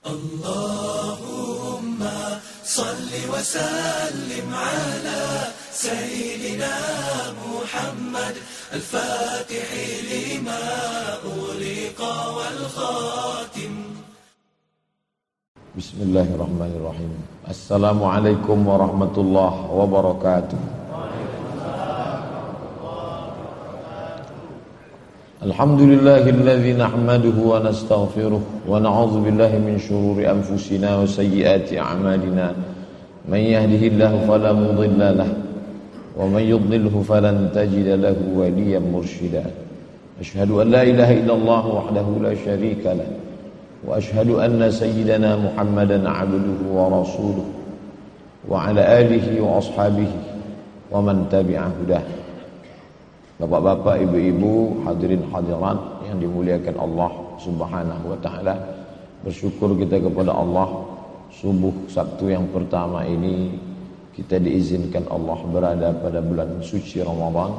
اللهم صل وسلم على سيدنا محمد الفاتح لما أغلق والخاتم. Bismillahirrahmanirrahim. Assalamualaikum warahmatullahi wabarakatuh. Alhamdulillahilladzi nahmaduhu wa nastaghfiruh wa na'udzu billahi min shururi anfusina wa sayyiati a'malina. Man yahdihillahu fala mudilla lahu wa man yudlilhu falan tajida lahu waliyan mursyida. Asyhadu an la ilaha illallah wahdahu la syarika lahu wa asyhadu anna sayyidana Muhammadan 'abduhu wa rasuluh wa 'ala alihi wa ashabihi wa man tabi'a hudah. Bapak-bapak, ibu-ibu, hadirin hadirat yang dimuliakan Allah Subhanahu wa taala. Bersyukur kita kepada Allah, subuh Sabtu yang pertama ini kita diizinkan Allah berada pada bulan suci Ramadan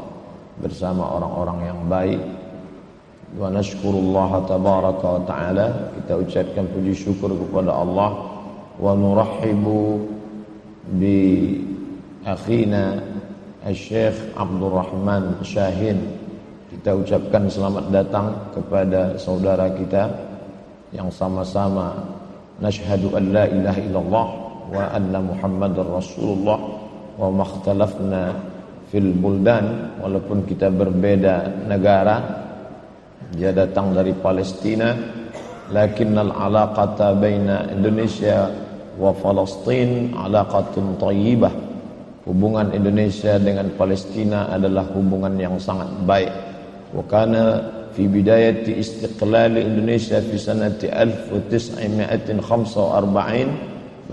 bersama orang-orang yang baik. Wa nashkurullah tabaraka wa taala, kita ucapkan puji syukur kepada Allah. Wa nurahibu bi akhina Syekh Abdul Rahman Syahin, kita ucapkan selamat datang kepada saudara kita yang sama-sama nashhadu an la ilaha illallah wa anna Muhammadar Rasulullah wa makhtalafna fil buldan, walaupun kita berbeda negara. Dia datang dari Palestina, lakinnal alaqata baina Indonesia wa Palestin alaqatun thayyibah. Hubungan Indonesia dengan Palestina adalah hubungan yang sangat baik. Wa kana fi bidayati istiqlal Indonesia fi sanati 1945,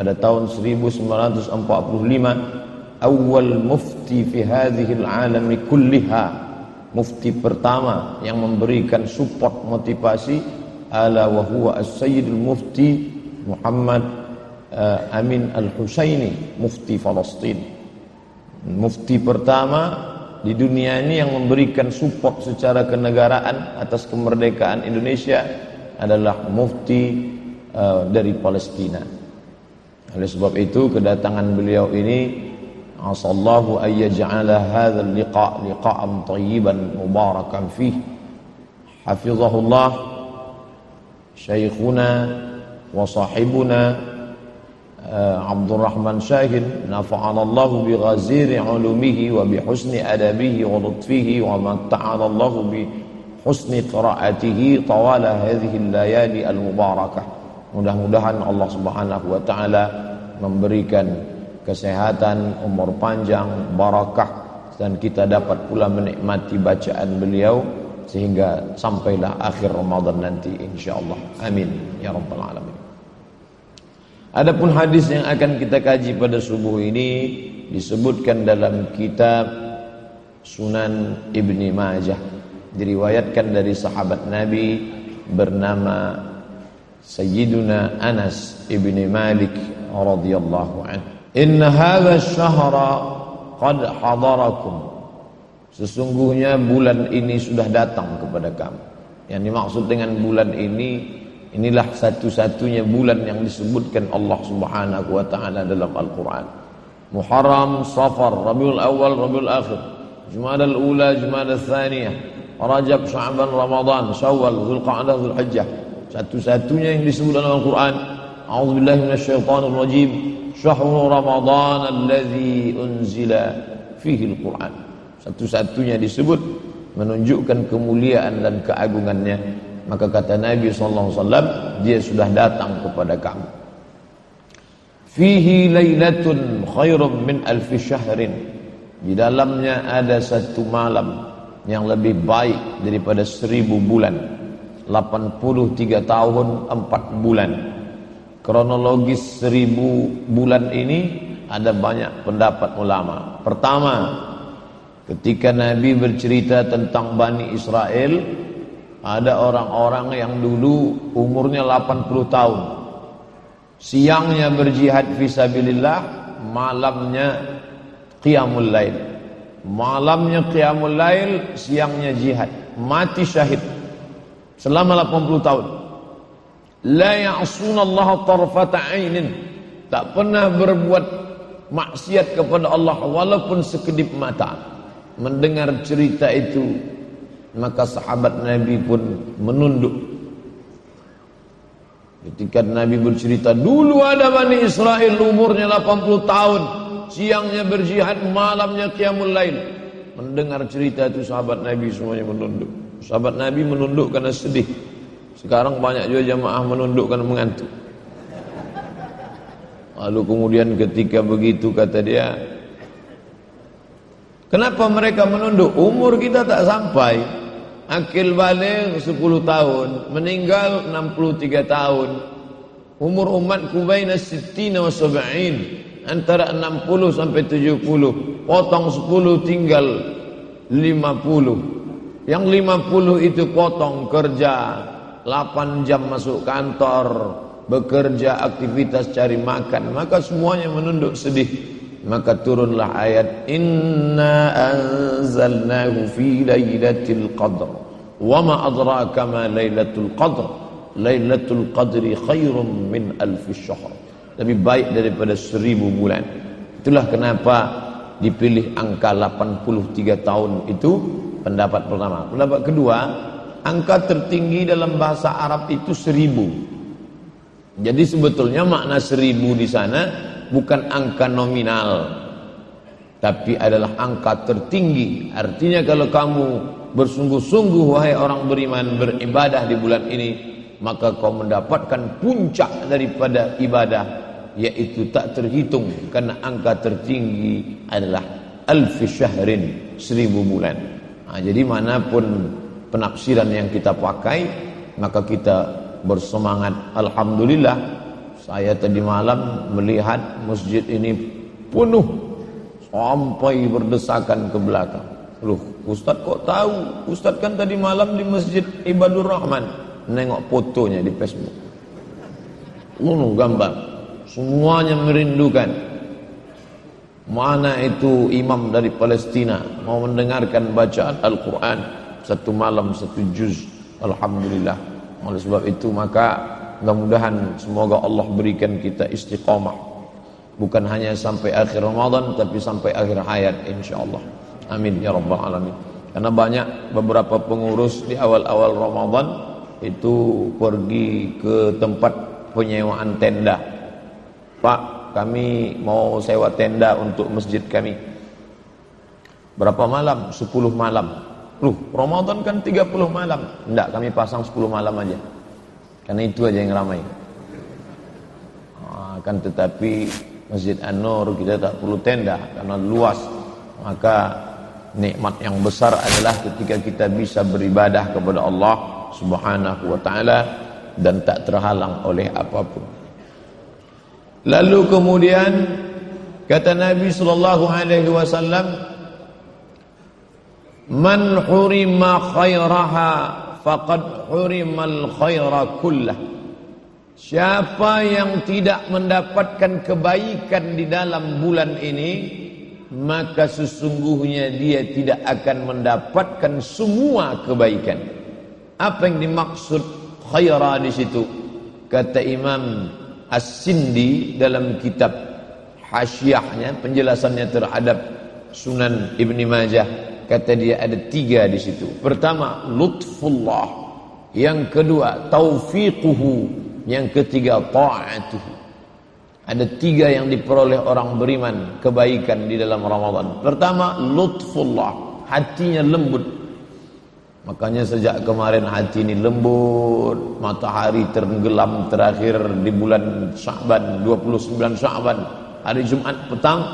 pada tahun 1945, awal mufti fi hadhihi al-alam kulliha, mufti pertama yang memberikan support motivasi, ala wa huwa as-sayyidul mufti Muhammad Amin al-Husaini, mufti Palestina. Mufti pertama di dunia ini yang memberikan support secara kenegaraan atas kemerdekaan Indonesia adalah mufti dari Palestina. Oleh sebab itu kedatangan beliau ini, asallahu ayyaj'ala hadzal liqa'an thayyiban mubarakan fih. Hafizahullah syekhuna wa sahibuna Abdul Rahman Syahin, nafa'anallahu bi ghaziri ulumihi wa bi husni adabihi wa lutfihi wa matta'anallahu bi husni qira'atihi tawala hadhihi al-layali al-mubarakah. Mudah-mudahan Allah Subhanahu wa taala memberikan kesehatan, umur panjang, barakah, dan kita dapat pula menikmati bacaan beliau sehingga sampailah akhir Ramadan nanti insyaallah. Amin ya rabbal alamin. Adapun hadis yang akan kita kaji pada subuh ini disebutkan dalam kitab Sunan Ibni Majah, diriwayatkan dari sahabat Nabi bernama Sayyiduna Anas ibni Malik radhiyallahu anhu. Inna hadha syahra qad hadarakum, sesungguhnya bulan ini sudah datang kepada kamu. Yang dimaksud dengan bulan ini, inilah satu-satunya bulan yang disebutkan Allah Subhanahu wa taala dalam Al-Qur'an. Muharram, Safar, Rabiul Awal, Rabiul Akhir, Jumadal Ula, Jumadal Thaniyah, Rajab, Sya'ban, Ramadan, Syawal, Dzulqa'dah, Dzulhijjah. Satu-satunya yang disebut dalam Al-Qur'an, a'udzubillahi minasyaitonir rajim, syahrul Ramadan alladzi unzila fihi al-Qur'an. Satu-satunya disebut menunjukkan kemuliaan dan keagungannya. Maka kata Nabi SAW, dia sudah datang kepada kamu. Fihi lailatun khairum min alfi syahrin, di dalamnya ada satu malam yang lebih baik daripada 1000 bulan. 83 tahun 4 bulan. Kronologis 1000 bulan ini ada banyak pendapat ulama. Pertama, ketika Nabi bercerita tentang Bani Israel, ada orang-orang yang dulu umurnya 80 tahun. Siangnya berjihad fisabilillah, malamnya qiyamul lail. Malamnya qiyamul lail, siangnya jihad. Mati syahid selama 80 tahun. la ya'sunallaha tarfata 'ainin, tak pernah berbuat maksiat kepada Allah walaupun sekedip mata. Mendengar cerita itu, maka sahabat Nabi pun menunduk. Ketika Nabi bercerita, dulu ada Bani Israel umurnya 80 tahun, siangnya berjihad, malamnya qiyamul lail. Mendengar cerita itu sahabat Nabi semuanya menunduk. Sahabat Nabi menunduk karena sedih. Sekarang banyak juga jamaah menunduk karena mengantuk. Lalu kemudian ketika begitu kata dia, kenapa mereka menunduk? Umur kita tak sampai. Akil balik 10 tahun, meninggal 63 tahun. Umur umatku baina 60 wa 70, antara 60 sampai 70. Potong 10 tinggal 50. Yang 50 itu potong kerja 8 jam masuk kantor, bekerja, aktivitas cari makan, maka semuanya menunduk sedih. Maka turunlah ayat, inna anzalnahu fi lailatul qadr wa ma adraka ma lailatul qadr lailatul qadri khairum min alf syahr, lebih baik daripada 1000 bulan. Itulah kenapa dipilih angka 83 tahun itu pendapat pertama. Pendapat kedua, angka tertinggi dalam bahasa Arab itu 1000. Jadi sebetulnya makna 1000 di sana bukan angka nominal, tapi adalah angka tertinggi. Artinya kalau kamu bersungguh-sungguh wahai orang beriman beribadah di bulan ini, maka kau mendapatkan puncak daripada ibadah, yaitu tak terhitung, karena angka tertinggi adalah alf syahrin, 1000 bulan. Jadi manapun penafsiran yang kita pakai, maka kita bersemangat. Alhamdulillah, saya tadi malam melihat masjid ini penuh sampai berdesakan ke belakang. Loh, Ustaz kok tahu? Ustaz kan tadi malam di Masjid Ibadur Rahman, nengok fotonya di Facebook. Gambar. Semuanya merindukan. Mana itu imam dari Palestina mau mendengarkan bacaan Al-Quran, satu malam 1 juz. Alhamdulillah. Oleh sebab itu maka mudah-mudahan semoga Allah berikan kita istiqamah, bukan hanya sampai akhir Ramadan, tapi sampai akhir hayat insyaallah. Amin ya rabbal alamin. Karena banyak beberapa pengurus di awal-awal Ramadan itu pergi ke tempat penyewaan tenda. Pak, kami mau sewa tenda untuk masjid kami. Berapa malam? 10 malam. Loh, Ramadan kan 30 malam. Enggak, kami pasang 10 malam aja. Karena itu aja yang ramai. Kan tetapi Masjid An-Nur kita tak perlu tenda karena luas. Maka nikmat yang besar adalah ketika kita bisa beribadah kepada Allah Subhanahu wa taala dan tak terhalang oleh apapun. Lalu kemudian kata Nabi sallallahu alaihi wasallam, man hurima khairaha faqad hurimal khaira kullah. Siapa yang tidak mendapatkan kebaikan di dalam bulan ini, maka sesungguhnya dia tidak akan mendapatkan semua kebaikan. Apa yang dimaksud khaira di situ? Kata Imam As-Sindi dalam kitab hasyiahnya, penjelasannya terhadap Sunan Ibn Majah, kata dia ada 3 di situ. Pertama, lutfullah. Yang kedua, taufiquhu. Yang ketiga, ta'atuhu. Ada 3 yang diperoleh orang beriman kebaikan di dalam Ramadan. Pertama, lutfullah. Hatinya lembut. Makanya sejak kemarin hati ini lembut. Matahari tenggelam terakhir di bulan Sya'ban, 29 Sya'ban, hari Jumat petang,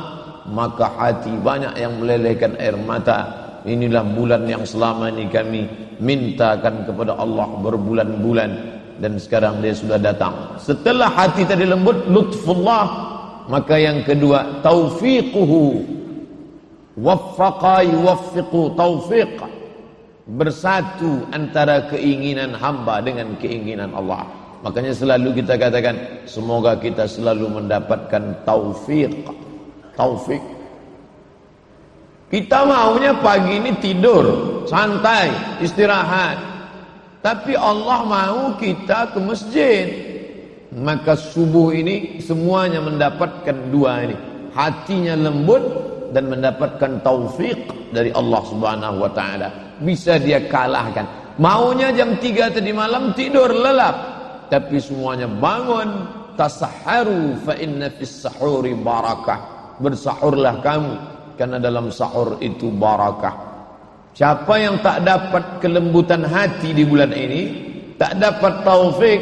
maka hati banyak yang melelehkan air mata. Inilah bulan yang selama ini kami mintakan kepada Allah berbulan-bulan, dan sekarang dia sudah datang. Setelah hati tadi lembut, lutfullah, maka yang kedua, taufiquhu. Waffaqa yuwaffiqu taufiq. Bersatu antara keinginan hamba dengan keinginan Allah. Makanya selalu kita katakan, semoga kita selalu mendapatkan taufik. Taufik. Kita maunya pagi ini tidur, santai, istirahat. Tapi Allah mau kita ke masjid. Maka subuh ini semuanya mendapatkan dua ini. Hatinya lembut dan mendapatkan taufik dari Allah Subhanahu wa taala. Bisa dia kalahkan. Maunya jam 3 tadi malam tidur lelap, tapi semuanya bangun. Tasahharu fa inna fis sahuri barakah. Bersahurlah kamu karena dalam sahur itu barakah. Siapa yang tak dapat kelembutan hati di bulan ini, tak dapat taufik,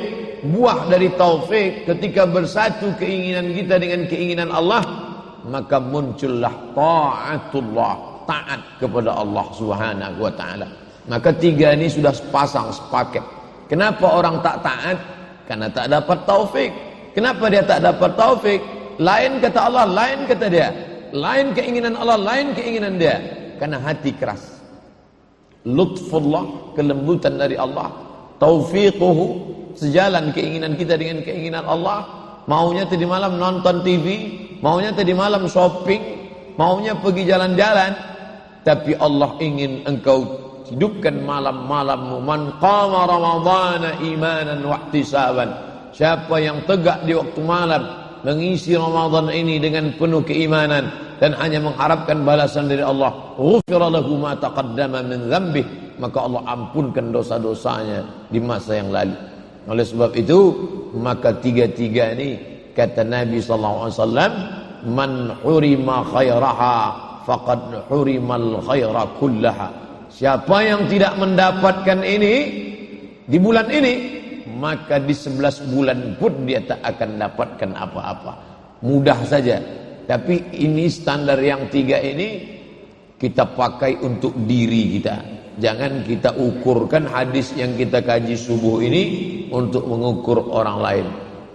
buah dari taufik ketika bersatu keinginan kita dengan keinginan Allah, maka muncullah taatullah, taat kepada Allah Subhanahu wa taala. Maka tiga ini sudah sepasang, sepaket. Kenapa orang tak taat? Karena tak dapat taufik. Kenapa dia tak dapat taufik? Lain kata Allah, lain kata dia. Lain keinginan Allah, lain keinginan dia. Karena hati keras. Lutfullah, kelembutan dari Allah. Taufiquhu, sejalan keinginan kita dengan keinginan Allah. Maunya tadi malam nonton TV, maunya tadi malam shopping, maunya pergi jalan-jalan. Tapi Allah ingin engkau hidupkan malam-malammu. Man qama ramadhana imanan wa ihtisaban. Siapa yang tegak di waktu malam mengisi Ramadan ini dengan penuh keimanan dan hanya mengharapkan balasan dari Allah, ghufira lahu ma taqaddama min dzambih, maka Allah ampunkan dosa-dosanya di masa yang lalu. Oleh sebab itu, maka tiga-tiga ini kata Nabi sallallahu alaihi wasallam, man hurima khairaha faqad hurimal khaira kullaha. Siapa yang tidak mendapatkan ini di bulan ini, maka di 11 bulan pun dia tak akan dapatkan apa-apa. Mudah saja. Tapi ini standar yang 3 ini kita pakai untuk diri kita. Jangan kita ukurkan hadis yang kita kaji subuh ini untuk mengukur orang lain.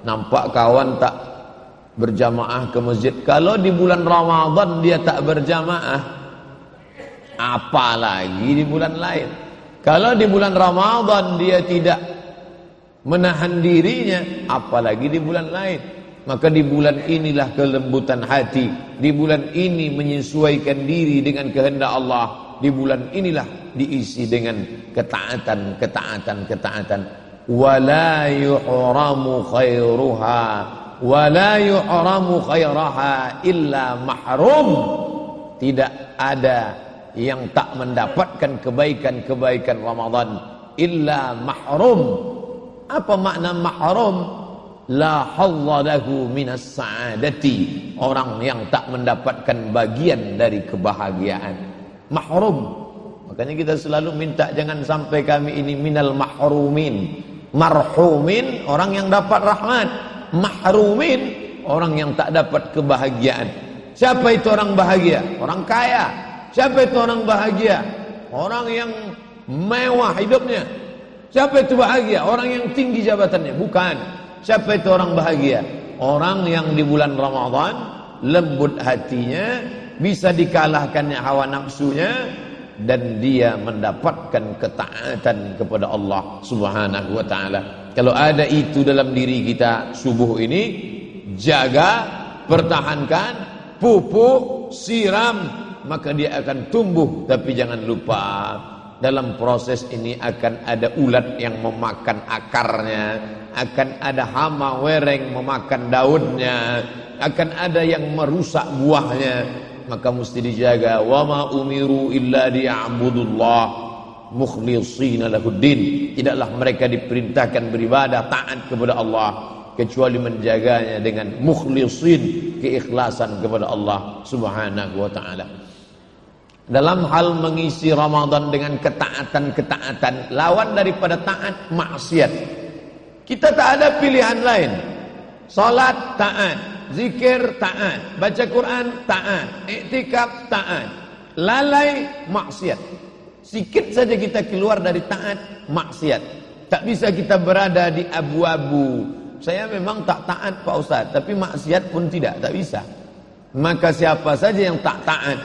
Nampak kawan tak berjamaah ke masjid, kalau di bulan Ramadan dia tak berjamaah, apalagi di bulan lain. Kalau di bulan Ramadan dia tidak menahan dirinya, apalagi di bulan lain. Maka di bulan inilah kelembutan hati. Di bulan ini menyesuaikan diri dengan kehendak Allah. Di bulan inilah diisi dengan ketaatan. Wala yuhramu khairuha wala yuhramu khairaha illa mahrum. Tidak ada yang tak mendapatkan kebaikan-kebaikan Ramadan illa mahrum. Apa makna mahrum? La hadza lahu minas sa'adati. Orang yang tak mendapatkan bagian dari kebahagiaan. Mahrum. Makanya kita selalu minta jangan sampai kami ini minal mahrumin. Marhumin, orang yang dapat rahmat. Mahrumin, orang yang tak dapat kebahagiaan. Siapa itu orang bahagia? Orang kaya. Siapa itu orang bahagia? Orang yang mewah hidupnya. Siapa itu bahagia? Orang yang tinggi jabatannya? Bukan. Siapa itu orang bahagia? Orang yang di bulan Ramadan lembut hatinya, bisa dikalahkannya hawa nafsunya, dan dia mendapatkan ketaatan kepada Allah Subhanahu wa taala. Kalau ada itu dalam diri kita subuh ini, jaga, pertahankan, pupuk, siram, maka dia akan tumbuh. Tapi jangan lupa, dalam proses ini akan ada ulat yang memakan akarnya, akan ada hama wereng memakan daunnya, akan ada yang merusak buahnya. Maka mesti dijaga. Wa ma umiru illa liya'budullah mukhlishina lahuddin. Tidaklah mereka diperintahkan beribadah taat kepada Allah kecuali menjaganya dengan mukhlisin, keikhlasan kepada Allah Subhanahu wa taala. Dalam hal mengisi Ramadan dengan ketaatan-ketaatan, lawan daripada taat maksiat. Kita tak ada pilihan lain. Salat taat, zikir taat, baca Quran taat, iktikaf taat, lalai maksiat. Sikit saja kita keluar dari taat maksiat. Tak bisa kita berada di abu-abu. Saya memang tak taat Pak Ustaz, tapi maksiat pun tidak, tak bisa. Maka siapa saja yang tak taat,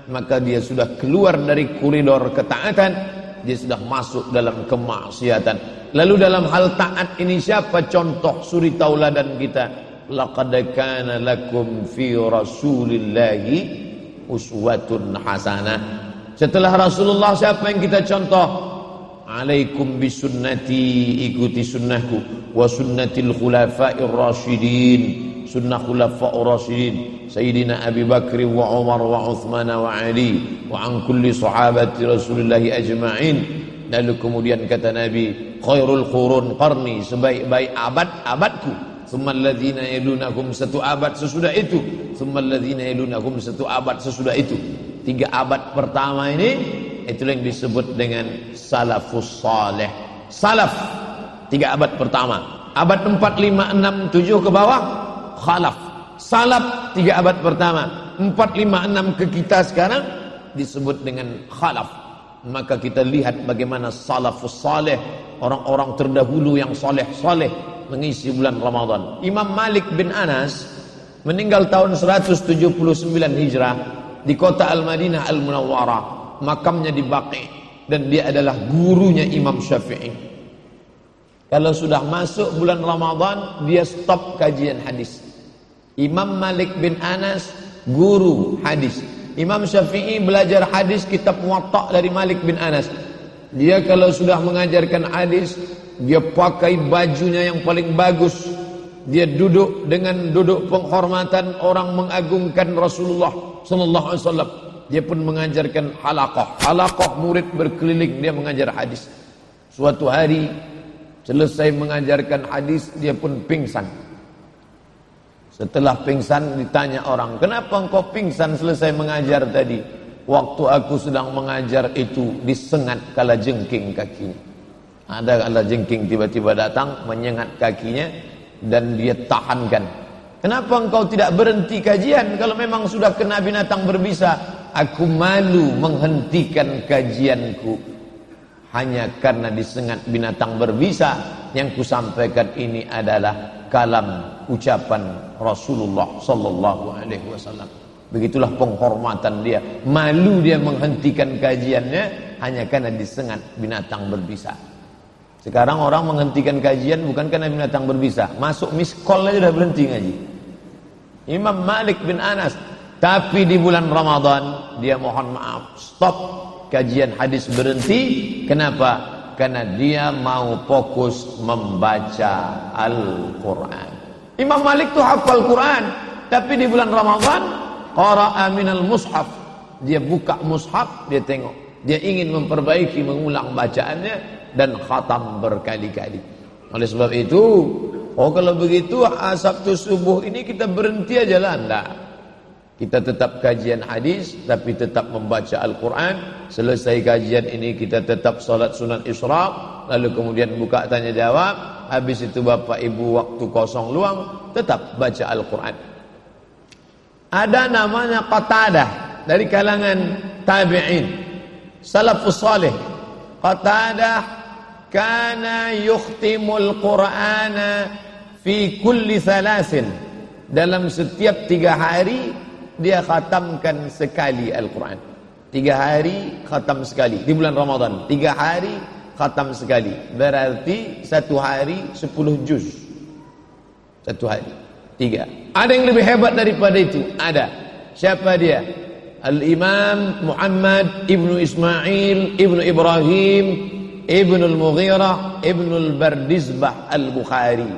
maka dia sudah keluar dari koridor ketaatan, dia sudah masuk dalam kemaksiatan. Lalu dalam hal taat ini siapa contoh suri tauladan kita? Laqad kana lakum fi rasulillahi uswatun hasanah. Setelah Rasulullah siapa yang kita contoh? alaikum bisunnati, ikuti sunnahku, wa sunnatil khulafa'ir rasyidin, sunnah khulafa'ur rasyidin, Sayyidina Abi Bakr wa Umar wa Uthman wa Ali, wa an kulli sahabati Rasulullah ajma'in. Lalu kemudian kata Nabi, khairul qurun qarni, sebaik-baik abad-abadku, thumma alladhina yalunahum, satu abad sesudah itu, thumma alladhina yalunahum, satu abad sesudah itu. 3 abad pertama ini itulah yang disebut dengan salafus saleh. Salaf 3 abad pertama. Abad 4, 5, 6, 7 ke bawah khalaf. Salaf 3 abad pertama. 4, 5, 6 ke kita sekarang disebut dengan khalaf. Maka kita lihat bagaimana salafus saleh, orang-orang terdahulu yang saleh-saleh mengisi bulan Ramadan. Imam Malik bin Anas meninggal tahun 179 Hijrah di kota Al-Madinah Al-Munawwarah. Makamnya di Baqi, dan dia adalah gurunya Imam Syafi'i. Kalau sudah masuk bulan Ramadan, dia stop kajian hadis. Imam Malik bin Anas guru hadis. Imam Syafi'i belajar hadis kitab Muwatta dari Malik bin Anas. Dia kalau sudah mengajarkan hadis, dia pakai bajunya yang paling bagus. Dia duduk dengan duduk penghormatan orang mengagungkan Rasulullah sallallahu alaihi wasallam. Dia pun mengajarkan halaqah murid berkeliling, dia mengajar hadis. Suatu hari selesai mengajarkan hadis, dia pun pingsan. Setelah pingsan ditanya orang, kenapa engkau pingsan selesai mengajar tadi? Waktu aku sedang mengajar itu disengat kalajengking kakinya. Ada kalajengking tiba-tiba datang menyengat kakinya dan dia tahankan. Kenapa engkau tidak berhenti kajian kalau memang sudah kena binatang berbisa? Aku malu menghentikan kajianku hanya karena disengat binatang berbisa. Yang kusampaikan ini adalah kalam ucapan Rasulullah sallallahu alaihi wasallam. Begitulah penghormatan dia. Malu dia menghentikan kajiannya hanya karena disengat binatang berbisa. Sekarang orang menghentikan kajian bukan karena binatang berbisa, masuk miskol aja udah berhenti ngaji. Imam Malik bin Anas, tapi di bulan Ramadan dia mohon maaf, stop kajian hadis, berhenti. Kenapa? Karena dia mau fokus membaca Al-Quran. Imam Malik tuh hafal Quran, tapi di bulan Ramadan qara'a minal mushaf, dia buka mushaf, dia tengok, dia ingin memperbaiki, mengulang bacaannya dan khatam berkali-kali. Oleh sebab itu, kalau begitu Sabtu subuh ini kita berhenti aja lah. Enggak. Kita tetap kajian hadis, tapi tetap membaca Al-Quran. Selesai kajian ini kita tetap salat sunat isyraq, lalu kemudian buka tanya jawab. Habis itu bapak ibu waktu kosong luang, tetap baca Al-Quran. Ada namanya Qatadah dari kalangan tabi'in, salafus salih. Qatadah kana yukhtimul Qur'ana fi kulli thalathin. Dalam setiap 3 hari dia khatamkan sekali Al-Quran. 3 hari khatam sekali. Di bulan Ramadan 3 hari khatam sekali. Berarti 1 hari 10 juz. 1 hari 3. Ada yang lebih hebat daripada itu? Ada. Siapa dia? Al-Imam Muhammad Ibnu Ismail Ibnu Ibrahim Ibnu Al-Mughirah Ibnu Al-Bardizbah Al-Bukhari.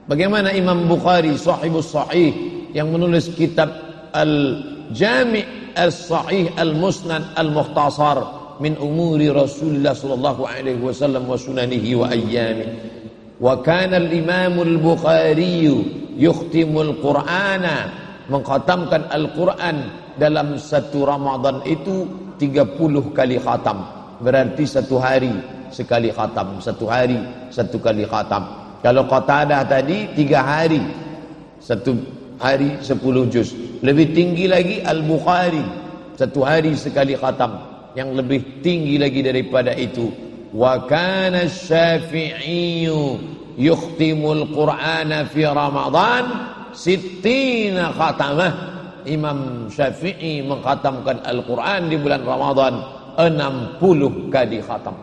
Bagaimana Imam Bukhari sahibus sahih yang menulis kitab Al-Jami' Al-Sahih Al-Musnad Al-Mukhtasar min umuri Rasulullah sallallahu alaihi wasallam wa sunanihi wa ayyami. Wa kana al-Imam Al-Bukhari yukhtimul Qur'ana, mengkhatamkan Al-Quran dalam 1 Ramadan itu 30 kali khatam. Berarti 1 hari sekali khatam, 1 hari 1 kali khatam. Kalau Qatadah tadi 3 hari 1 hari 10 juz. Lebih tinggi lagi Al-Bukhari, 1 hari sekali khatam. Yang lebih tinggi lagi daripada itu, wa kana Syafi'i yukhtimul Qur'ana fi Ramadan 60 khatamah. Imam Syafi'i mengkhatamkan Al-Quran di bulan Ramadan 60 kali khatam.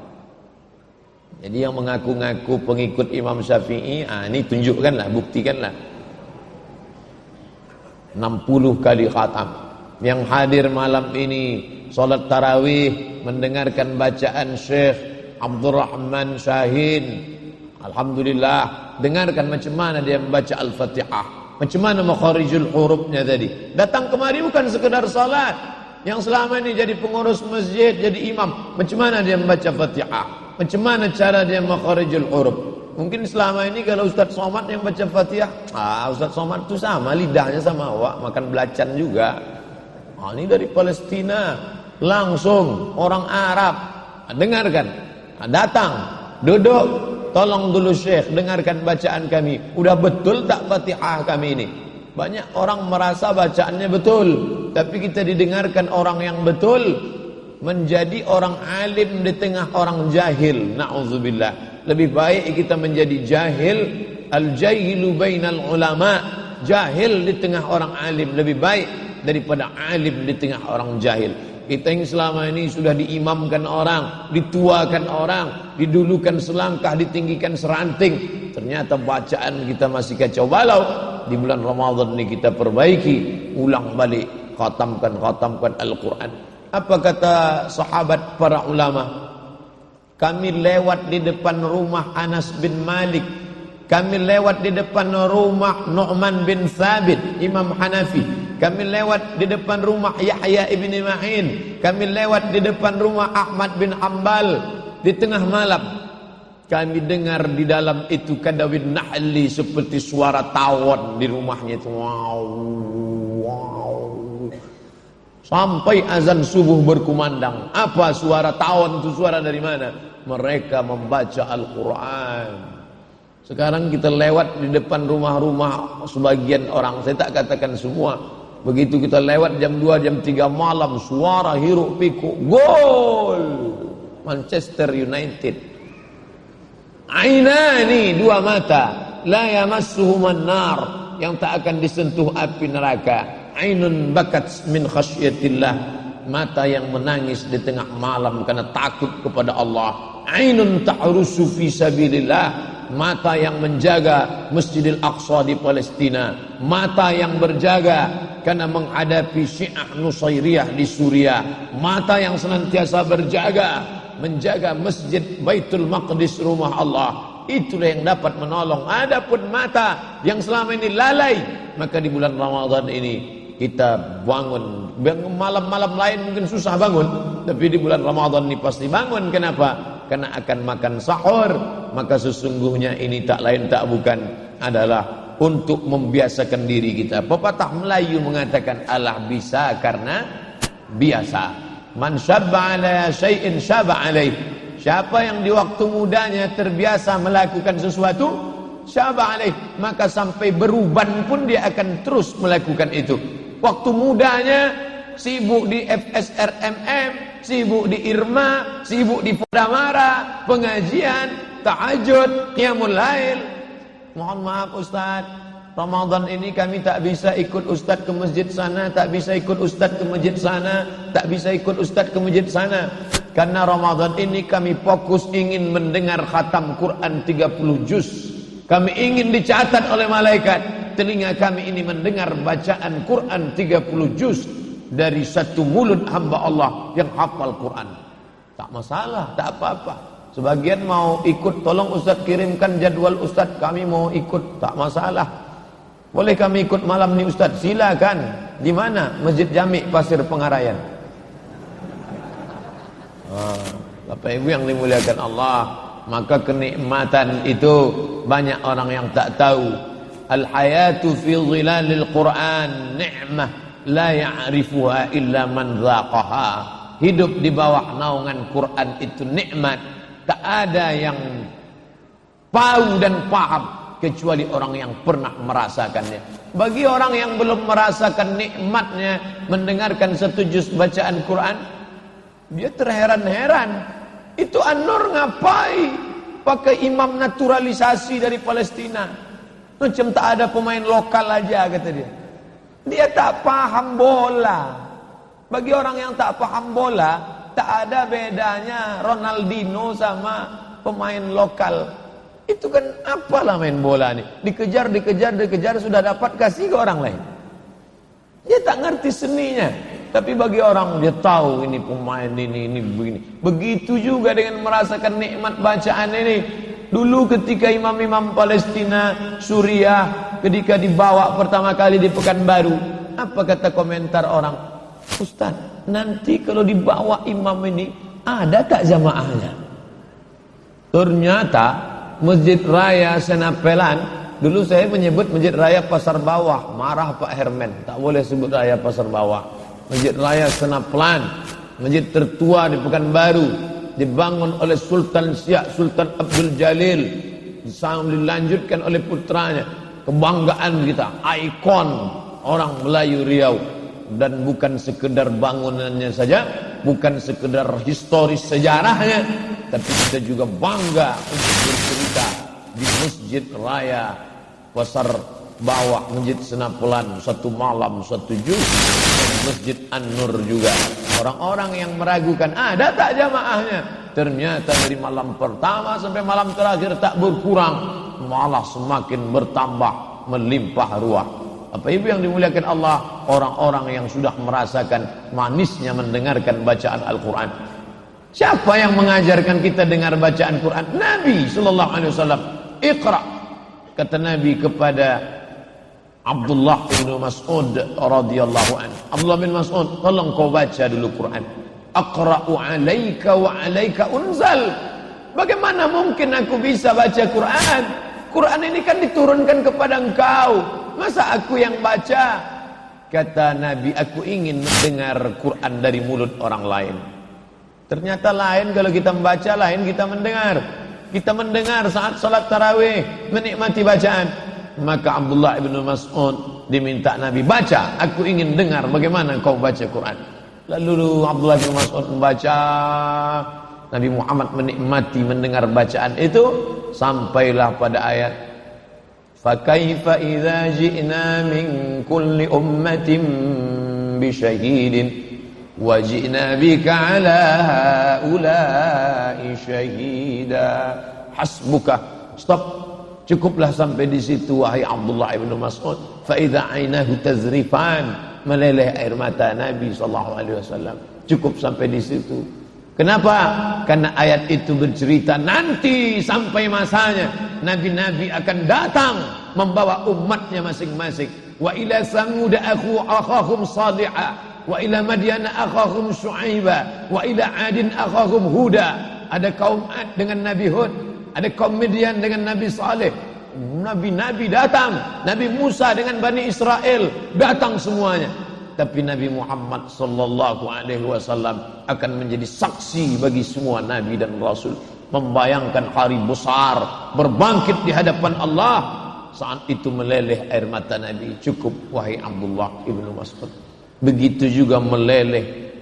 Jadi yang mengaku-ngaku pengikut Imam Syafi'i, ini tunjukkanlah, buktikanlah. 60 kali khatam. Yang hadir malam ini salat tarawih, mendengarkan bacaan Syekh Abdurrahman Syahin. Alhamdulillah, dengarkan macam mana dia membaca Al-Fatihah, macam mana makharijul hurufnya tadi. Datang kemari bukan sekedar salat. Yang selama ini jadi pengurus masjid, jadi imam, macam mana dia membaca Fatihah, macam mana cara dia makharijul huruf. Mungkin selama ini kalau Ustaz Somad yang baca Fatihah, Ustaz Somad itu sama lidahnya sama awak, makan belacan juga. Ini dari Palestina, langsung orang Arab. Dengarkan, datang, duduk, tolong dulu Syekh, dengarkan bacaan kami. Udah betul tak Fatihah kami ini? Banyak orang merasa bacaannya betul, tapi kita didengarkan orang yang betul, menjadi orang alim di tengah orang jahil. Na'udzubillah. Lebih baik kita menjadi jahil, al-jahilu bainal ulama, jahil di tengah orang alim, lebih baik daripada alim di tengah orang jahil. Kita yang selama ini sudah diimamkan orang, dituakan orang, didulukan selangkah, ditinggikan seranting, ternyata bacaan kita masih kacau balau. Di bulan Ramadan ini kita perbaiki, ulang balik, khatamkan Al-Quran. Apa kata sahabat para ulama? Kami lewat di depan rumah Anas bin Malik, kami lewat di depan rumah Nu'man bin Thabit, Imam Hanafi, kami lewat di depan rumah Yahya ibn Ma'in, kami lewat di depan rumah Ahmad bin Hanbal. Di tengah malam kami dengar di dalam itu kadawin nahli, seperti suara tawon di rumahnya itu. Wow, wow. Sampai azan subuh berkumandang. Apa suara tawon itu? Suara dari mana? Mereka membaca Al-Quran. Sekarang kita lewat di depan rumah-rumah sebagian orang, saya tak katakan semua. Begitu kita lewat jam 2, jam 3 malam, suara hiruk pikuk, gol Manchester United. Ainani, dua mata, la yamassuhuman nar, yang tak akan disentuh api neraka. Ainun bakat min khasyatillah, mata yang menangis di tengah malam karena takut kepada Allah. Ainun ta'rusu fi sabilillah, mata yang menjaga Masjidil Aqsa di Palestina, mata yang berjaga karena menghadapi Syiah Nusairiyah di Suriah, mata yang senantiasa berjaga menjaga Masjid Baitul Maqdis, rumah Allah. Itulah yang dapat menolong. Adapun mata yang selama ini lalai, maka di bulan Ramadan ini kita bangun. Malam-malam lain mungkin susah bangun, tapi di bulan Ramadan ini pasti bangun. Kenapa? Karena akan makan sahur. Maka sesungguhnya ini tak lain tak bukan adalah untuk membiasakan diri kita. Pepatah Melayu mengatakan, Allah bisa karena biasa. Man syabba ala syai'in syabba alaih. Siapa yang di waktu mudanya terbiasa melakukan sesuatu, syabba alaih, maka sampai beruban pun dia akan terus melakukan itu. Waktu mudanya sibuk di FSRMM, sibuk di Irma, sibuk di Podamara, pengajian, tahajud, qiyamul lail. Mohon maaf Ustaz, Ramadan ini kami tak bisa ikut Ustaz ke masjid sana, tak bisa ikut Ustaz ke masjid sana, tak bisa ikut Ustaz ke masjid sana. Karena Ramadan ini kami fokus ingin mendengar khatam Quran 30 juz. Kami ingin dicatat oleh malaikat. Telinga kami ini mendengar bacaan Quran 30 juz dari satu mulut hamba Allah yang hafal Quran. Tak masalah, tak apa-apa. Sebagian mau ikut, tolong Ustaz kirimkan jadwal Ustaz, kami mau ikut, tak masalah. Boleh kami ikut malam ni Ustaz? Silakan. Di mana? Masjid Jami' Pasir Pengarayan. Bapak Ibu yang dimuliakan Allah, maka kenikmatan itu banyak orang yang tak tahu. Al-hayatu fi dhilalil Quran ni'mah la ya'rifuha illa man dhaqaha. Hidup di bawah naungan Quran itu nikmat, tak ada yang tahu dan paham kecuali orang yang pernah merasakannya. Bagi orang yang belum merasakan nikmatnya mendengarkan satu juz bacaan Quran, dia terheran-heran. Itu An-Nur ngapai pakai imam naturalisasi dari Palestina? Macam tak ada pemain lokal aja, kata dia. Dia tak paham bola. Bagi orang yang tak paham bola, tak ada bedanya Ronaldinho sama pemain lokal. Itu kan apalah main bola nih. Dikejar, sudah dapat kasih ke orang lain. Dia tak ngerti seninya. Tapi bagi orang dia tahu ini pemain ini begini. Begitu juga dengan merasakan nikmat bacaan ini. Dulu ketika imam-imam Palestina, Suriah, ketika dibawa pertama kali di Pekanbaru, apa kata komentar orang? Ustaz, nanti kalau dibawa imam ini, ada tak jamaahnya? Ternyata Masjid Raya Senapelan, dulu saya menyebut Masjid Raya Pasar Bawah, marah Pak Hermen, tak boleh sebut Raya Pasar Bawah. Masjid Raya Senapelan, masjid tertua di Pekanbaru, dibangun oleh Sultan Siak Sultan Abdul Jalil, dilanjutkan oleh putranya. Kebanggaan kita, ikon orang Melayu Riau. Dan bukan sekedar bangunannya saja, bukan sekedar historis sejarahnya, tapi kita juga bangga untuk bercerita di Masjid Raya Pasar Bawah, Masjid Senapelan, satu malam satu juz, dan Masjid An-Nur juga. Orang-orang yang meragukan ada tak jamaahnya, ternyata dari malam pertama sampai malam terakhir tak berkurang, malah semakin bertambah, melimpah ruah. Apa ibu yang dimuliakan Allah, orang-orang yang sudah merasakan manisnya mendengarkan bacaan Al-Quran. Siapa yang mengajarkan kita dengar bacaan Quran? Nabi sallallahu alaihi wasallam. Iqra, kata Nabi kepada Abdullah bin Mas'ud radhiyallahu anhu. Abdullah bin Mas'ud, tolong kau baca dulu Quran. Aqra'u 'alaika wa 'alaika unzal. Bagaimana mungkin aku bisa baca Quran? Quran ini kan diturunkan kepada engkau. Masa aku yang baca? Kata Nabi, aku ingin mendengar Quran dari mulut orang lain. Ternyata lain kalau kita membaca, lain kita mendengar. Kita mendengar saat salat tarawih, menikmati bacaan. Maka Abdullah bin Mas'ud diminta Nabi, baca, aku ingin dengar bagaimana kau baca Quran. Lalu Abdullah bin Mas'ud membaca, Nabi Muhammad menikmati mendengar bacaan itu, sampailah pada ayat فَكَيْفَ إِذَا جِئْنَا مِنْ كُلِّ أُمَّةٍ بِشَهِيدٍ وَجِئْنَا بِكَ عَلَى هَؤُلَاءِ شَهِيدًا. Hasbuka, stop, cukuplah sampai di situ wahai Abdullah bin Mas'ud. فَإِذَا عَيْنَهُ تَزْرِفَانِ, meleleh air mata Nabi SAW. Cukup sampai di situ. Kenapa? Karena ayat itu bercerita nanti sampai masanya nabi-nabi akan datang membawa umatnya masing-masing. Wa ila Samud akhahum Salihah, wa ila Madyan akhahum Syuaiba, wa ila Adin akhahum Huda. Ada kaum Ad dengan Nabi Hud, ada kaum Madyan dengan Nabi Saleh. Nabi-nabi datang, Nabi Musa dengan Bani Israel datang semuanya. Tapi Nabi Muhammad sallallahu alaihi wasallam akan menjadi saksi bagi semua nabi dan rasul, membayangkan hari besar berbangkit di hadapan Allah. Saat itu meleleh air mata Nabi. Cukup wahai Abdullah ibnu Mas'ud. Begitu juga meleleh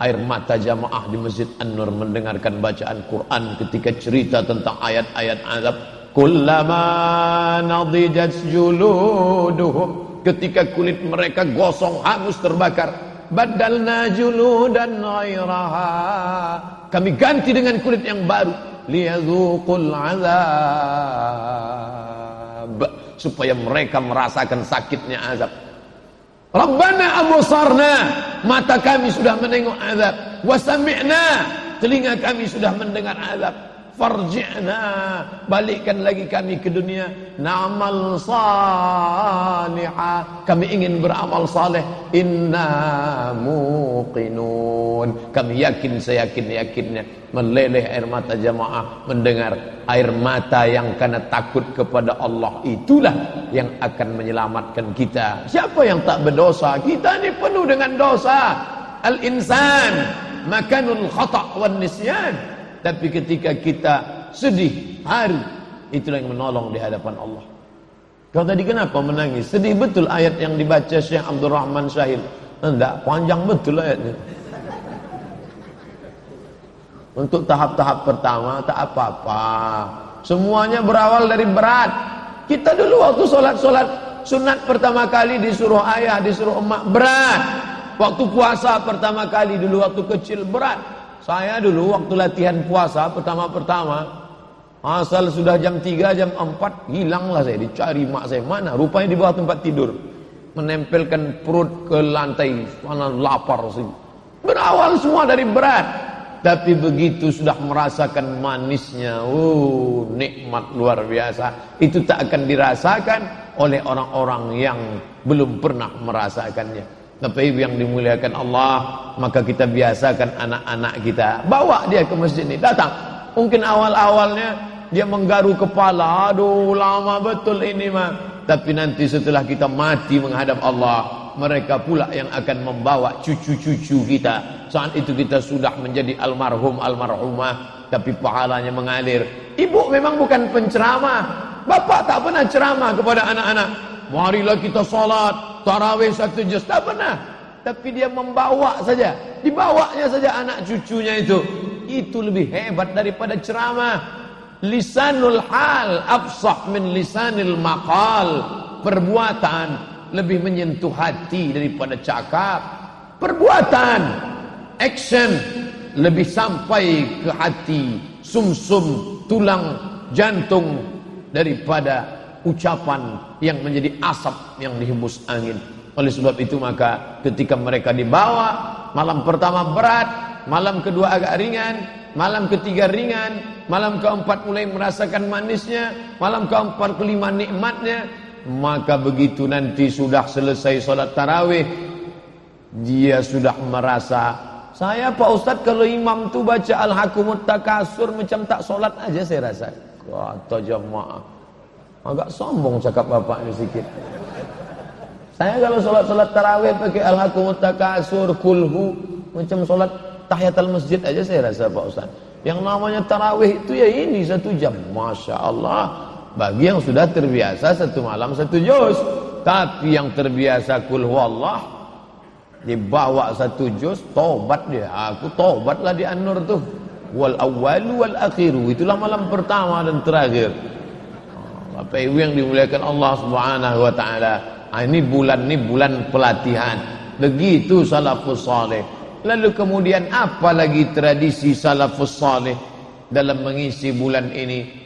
air mata jamaah di Masjid An-Nur mendengarkan bacaan Quran ketika cerita tentang ayat-ayat azab. Kullama nadijat juluduhum, ketika kulit mereka gosong, hangus, terbakar, badalna juludan ghairaha, kami ganti dengan kulit yang baru, liyadzuqul azab, supaya mereka merasakan sakitnya azab. Rabbana absarna, mata kami sudah menengok azab, wa sami'na, telinga kami sudah mendengar azab. Farji'na, balikkan lagi kami ke dunia, na'mal salihah, kami ingin beramal saleh, inna muqinun, kami yakin seyakin-yakinnya. Meleleh air mata jamaah mendengar air mata yang karena takut kepada Allah, itulah yang akan menyelamatkan kita. Siapa yang tak berdosa? Kita ini penuh dengan dosa. Al-insan makanul khata' wan nisyan. Tapi ketika kita sedih, haru, itulah yang menolong di hadapan Allah. Kau tadi kenapa menangis? Sedih betul ayat yang dibaca Syekh Abdul Rahman Syahid. Enggak, panjang betul ayatnya. Untuk tahap-tahap pertama tak apa-apa. Semuanya berawal dari berat. Kita dulu waktu sholat sunat pertama kali disuruh ayah, disuruh emak, berat. Waktu puasa pertama kali dulu waktu kecil, berat. Saya dulu waktu latihan puasa pertama-pertama, asal sudah jam 3, jam 4, hilanglah saya, dicari mak saya, mana? Rupanya di bawah tempat tidur. menempelkan perut ke lantai, mana lapar sih. Berawal semua dari berat, tapi begitu sudah merasakan manisnya, nikmat luar biasa. Itu tak akan dirasakan oleh orang-orang yang belum pernah merasakannya. Tapi yang dimuliakan Allah, maka kita biasakan anak-anak kita, bawa dia ke masjid ini, datang. Mungkin awal-awalnya dia menggaru kepala, aduh lama betul ini mah. Tapi nanti setelah kita mati menghadap Allah, mereka pula yang akan membawa cucu-cucu kita. Saat itu kita sudah menjadi almarhum, almarhumah, tapi pahalanya mengalir. Ibu memang bukan penceramah, bapak tak pernah ceramah kepada anak-anak, marilah kita salat tarawih 1 juz, tak pernah. Tapi dia membawa saja, dibawanya saja anak cucunya itu. Itu lebih hebat daripada ceramah. Lisanul hal afsah min lisanil maqal. Perbuatan lebih menyentuh hati daripada cakap. Perbuatan, action lebih sampai ke hati, sumsum, tulang, jantung daripada ucapan yang menjadi asap yang dihembus angin. Oleh sebab itu maka ketika mereka dibawa, malam pertama berat, malam kedua agak ringan, malam ketiga ringan, malam keempat mulai merasakan manisnya, malam keempat kelima nikmatnya. Maka begitu nanti sudah selesai salat tarawih, dia sudah merasa, saya Pak Ustadz kalau imam tu baca Al-Hakumut Takasur macam tak solat aja saya rasa. Kata jemaah, agak sombong cakap bapak ini sedikit. Saya kalau solat tarawih pakai Al-Hakumut Takasur, kulhu, macam solat tahiyatul masjid aja saya rasa Pak Ustaz. Yang namanya tarawih itu ya ini 1 jam. Masya Allah. Bagi yang sudah terbiasa 1 malam 1 juz. Tapi yang terbiasa kulhu Allah, dibawa 1 juz, tobat dia. Aku tobatlah di An-Nur tuh. Wal awwalu wal akhiru. Itulah malam pertama dan terakhir. Bapak Ibu yang dimuliakan Allah Subhanahu wa taala. Ini bulan pelatihan. Begitu salafus saleh. Lalu kemudian apa lagi tradisi salafus saleh dalam mengisi bulan ini?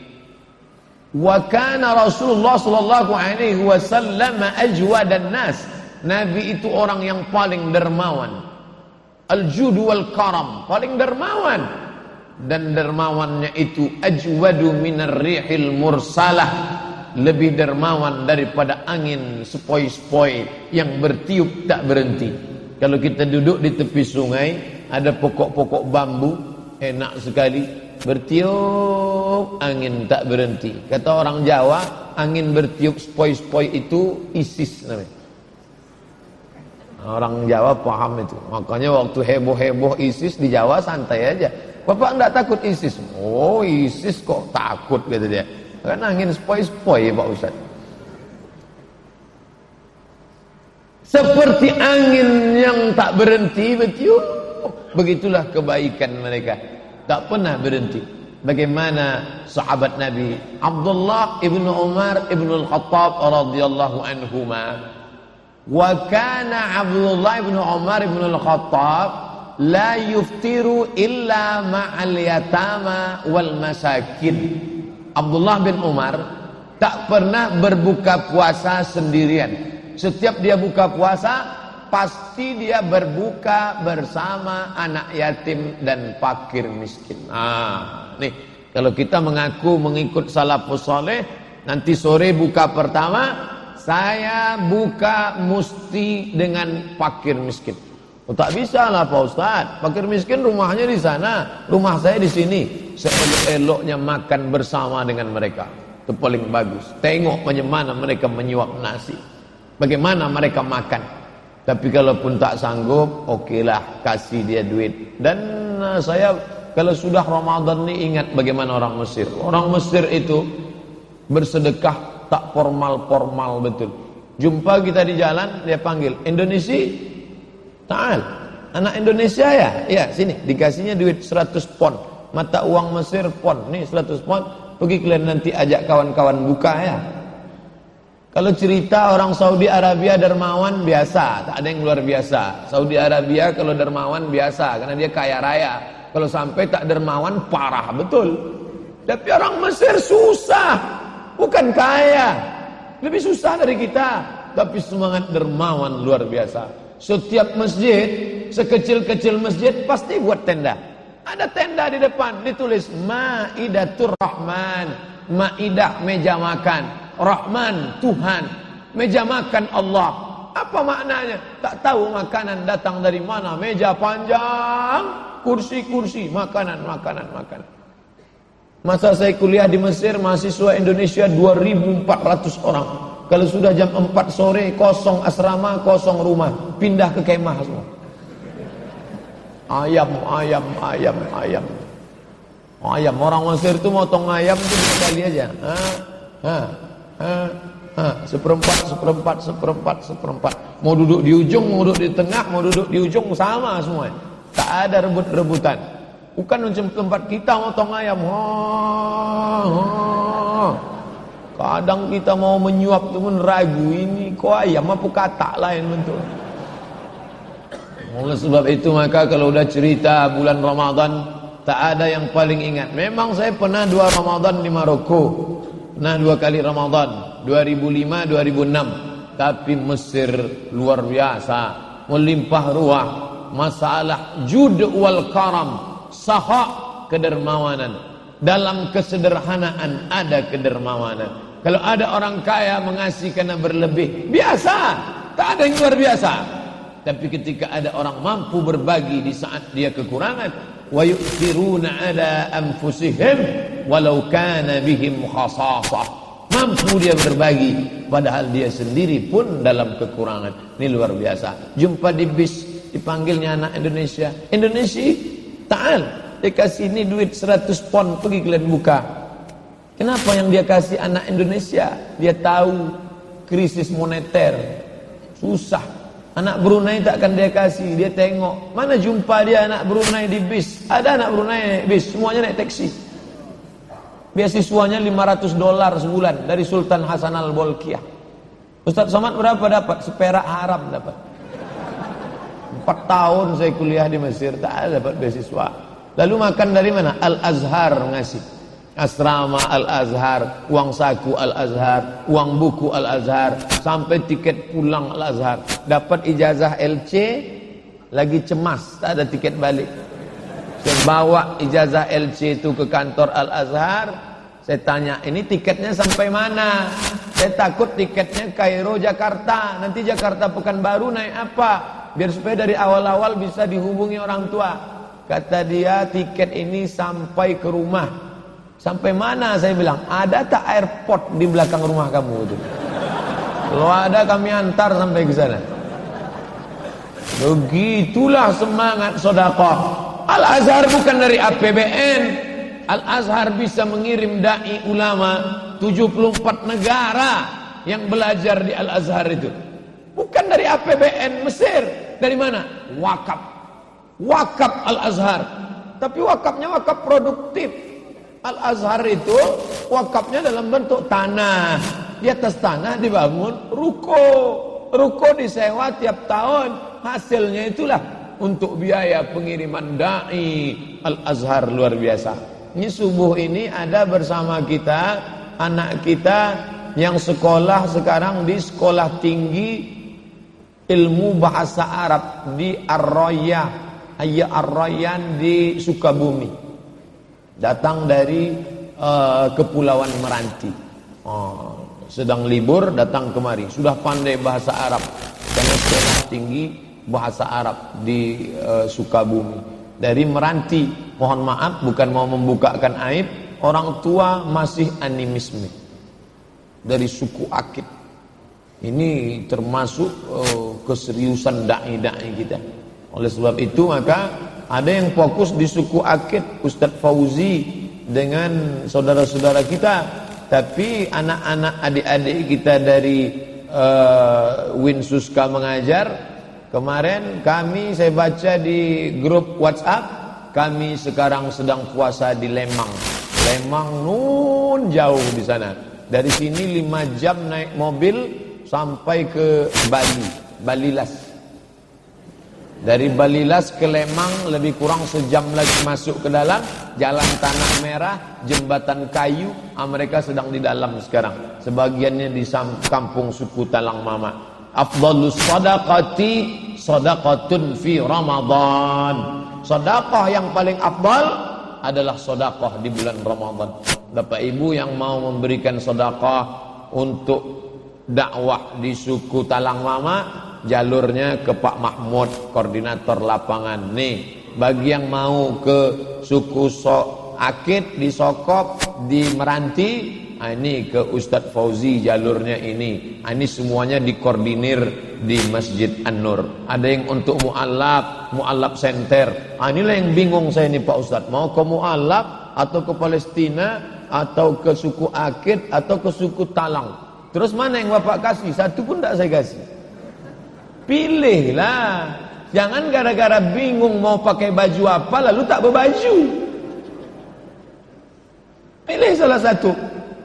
Wa kana Rasulullah sallallahu alaihi wasallam ajwadan nas. Nabi itu orang yang paling dermawan. Al-jud wal karam, paling dermawan. Dan dermawannya itu ajwadu minar rihil mursalah, lebih dermawan daripada angin sepoi-sepoi yang bertiup tak berhenti. Kalau kita duduk di tepi sungai, ada pokok-pokok bambu, enak sekali, bertiup angin tak berhenti. Kata orang Jawa, angin bertiup sepoi-sepoi itu ISIS namanya. Orang Jawa paham itu. Makanya waktu heboh-heboh ISIS di Jawa santai aja. Bapak enggak takut ISIS? Oh, ISIS kok takut kata dia. Kan angin sepoi-sepoi Pak Ustaz. Seperti angin yang tak berhenti bertiup. Begitulah kebaikan mereka, tak pernah berhenti. Bagaimana sahabat Nabi Abdullah ibnu Umar ibnu Al-Khattab radhiyallahu anhuma. Wa kana Abdullah ibnu Umar ibnu Al-Khattab la yuftiru illa ma'al yatama wal masakin. Abdullah bin Umar tak pernah berbuka puasa sendirian. Setiap dia buka puasa, pasti dia berbuka bersama anak yatim dan fakir miskin. Nih, kalau kita mengaku mengikut salafus saleh, nanti sore buka pertama, saya buka mesti dengan fakir miskin. Oh, tak bisa lah Pak Ustaz, fakir miskin rumahnya di sana, rumah saya di sini. Seelok-eloknya makan bersama dengan mereka, itu paling bagus. Tengok bagaimana mereka menyuap nasi, bagaimana mereka makan. Tapi kalaupun tak sanggup, okelah kasih dia duit. Dan saya kalau sudah Ramadan ini ingat bagaimana orang Mesir. Orang Mesir itu bersedekah tak formal-formal betul. Jumpa kita di jalan, dia panggil, Indonesia, ta'al, anak Indonesia ya? Ya, sini, dikasihnya duit 100 pon. Mata uang Mesir pon, nih 100 pon. Pergi kalian nanti ajak kawan-kawan buka ya. Kalau cerita orang Saudi Arabia dermawan biasa, tak ada yang luar biasa. Saudi Arabia kalau dermawan biasa, karena dia kaya raya. Kalau sampai tak dermawan parah betul. Tapi orang Mesir susah, bukan kaya, lebih susah dari kita. tapi semangat dermawan luar biasa. Setiap masjid, sekecil-kecil masjid pasti buat tenda. Ada tenda di depan ditulis Maidatur Rahman. Maidah meja makan, Rahman Tuhan, meja makan Allah. Apa maknanya? Tak tahu makanan datang dari mana. Meja panjang, kursi-kursi, makanan. Masa saya kuliah di Mesir, mahasiswa Indonesia 2.400 orang. Kalau sudah jam 4 sore, kosong asrama, kosong rumah, pindah ke kemah semua. Ayam. Orang Mesir itu motong ayam itu sekali aja. Seperempat. Mau duduk di ujung, mau duduk di tengah, mau duduk di ujung, sama semua. Tak ada rebut-rebutan. Bukan macam tempat kita motong ayam. Kadang kita mau menyuap tu pun ragu, ini kok ayam apa katak lain bentuk. Oleh sebab itu maka kalau udah cerita bulan Ramadan, tak ada yang paling ingat. Memang saya pernah 2 Ramadan di Maroko. Pernah 2 kali Ramadan, 2005, 2006. Tapi Mesir luar biasa, melimpah ruah. Masalah jud wal karam, sahak, kedermawanan. Dalam kesederhanaan ada kedermawanan. Kalau ada orang kaya mengasihi karena berlebih, biasa, tak ada yang luar biasa. Tapi ketika ada orang mampu berbagi di saat dia kekurangan, wa yu'thiruna ala anfusihim walau kana bihim khasasah. Mampu dia berbagi padahal dia sendiri pun dalam kekurangan. Ini luar biasa. Jumpa di bis, dipanggilnya anak Indonesia. Indonesia, ta'al, dia kasih ini duit 100 pon, pergi kalian buka. Kenapa yang dia kasih anak Indonesia? Dia tahu krisis moneter, susah. Anak Brunei tak akan dia kasih. Dia tengok, mana jumpa dia anak Brunei di bis. Ada anak Brunei naik bis, semuanya naik taksi. Beasiswanya $500 sebulan dari Sultan Hasan Al-Bolkiah. Ustaz Somad berapa dapat? Seperak haram dapat. 4 tahun saya kuliah di Mesir, tak ada dapat beasiswa. Lalu makan dari mana? Al-Azhar ngasih. Asrama Al-Azhar, uang saku Al-Azhar, uang buku Al-Azhar, sampai tiket pulang Al-Azhar. Dapat ijazah LC, lagi cemas, tak ada tiket balik. Saya bawa ijazah LC itu ke kantor Al-Azhar. Saya tanya, ini tiketnya sampai mana? Saya takut tiketnya Kairo Jakarta. Nanti Jakarta Pekanbaru naik apa? Biar supaya dari awal-awal bisa dihubungi orang tua. Kata dia, tiket ini sampai ke rumah. Sampai mana? Saya bilang, ada tak airport di belakang rumah kamu itu? Kalau ada kami antar sampai ke sana. Begitulah semangat sedekah. Al-Azhar bukan dari APBN. Al-Azhar bisa mengirim dai ulama 74 negara yang belajar di Al-Azhar itu. Bukan dari APBN Mesir. Dari mana? Wakaf. Wakaf Al-Azhar. Tapi wakafnya wakaf produktif. Al-Azhar itu wakafnya dalam bentuk tanah. Di atas tanah dibangun ruko. Ruko disewa tiap tahun. Hasilnya itulah untuk biaya pengiriman dai Al-Azhar luar biasa. Ini subuh ini ada bersama kita anak kita yang sekolah sekarang di sekolah tinggi ilmu bahasa Arab di Ar-Rayyan, Ar-Rayyan di Sukabumi. Datang dari Kepulauan Meranti. Sedang libur datang kemari. Sudah pandai bahasa Arab. Karena sekolah tinggi bahasa Arab di Sukabumi. Dari Meranti. Mohon maaf bukan mau membukakan aib. Orang tua masih animisme. Dari suku Akit. Ini termasuk keseriusan da'i-da'i kita. Oleh sebab itu maka ada yang fokus di suku Akit, Ustadz Fauzi dengan saudara-saudara kita. Tapi anak-anak adik-adik kita dari Winsuska mengajar. Kemarin saya baca di grup WhatsApp, kami sekarang sedang puasa di Lemang. Lemang nun jauh di sana. Dari sini 5 jam naik mobil sampai ke Bali, Balilas. Dari Balilas ke Lemang lebih kurang sejam lagi masuk ke dalam. Jalan Tanah Merah, jembatan kayu. Mereka sedang di dalam sekarang. Sebagiannya di kampung suku Talang Mama. Afdhalus sadaqati sadaqatun fi Ramadan. Sedekah yang paling afdal adalah sedekah di bulan Ramadan. Bapak Ibu yang mau memberikan sedekah untuk dakwah di suku Talang Mama, jalurnya ke Pak Mahmud, koordinator lapangan. Nih, bagi yang mau ke suku Akit di Sokop, di Meranti, ini ke Ustadz Fauzi jalurnya ini. Ini semuanya dikoordinir di Masjid An-Nur. Ada yang untuk Mu'allab Center. Inilah yang bingung saya nih Pak Ustadz. Mau ke Mu'allab atau ke Palestina atau ke suku Akit atau ke suku Talang. Terus mana yang Bapak kasih? Satu pun tidak saya kasih. Pilihlah. Jangan gara-gara bingung mau pakai baju apa lalu tak berbaju. Pilih salah satu.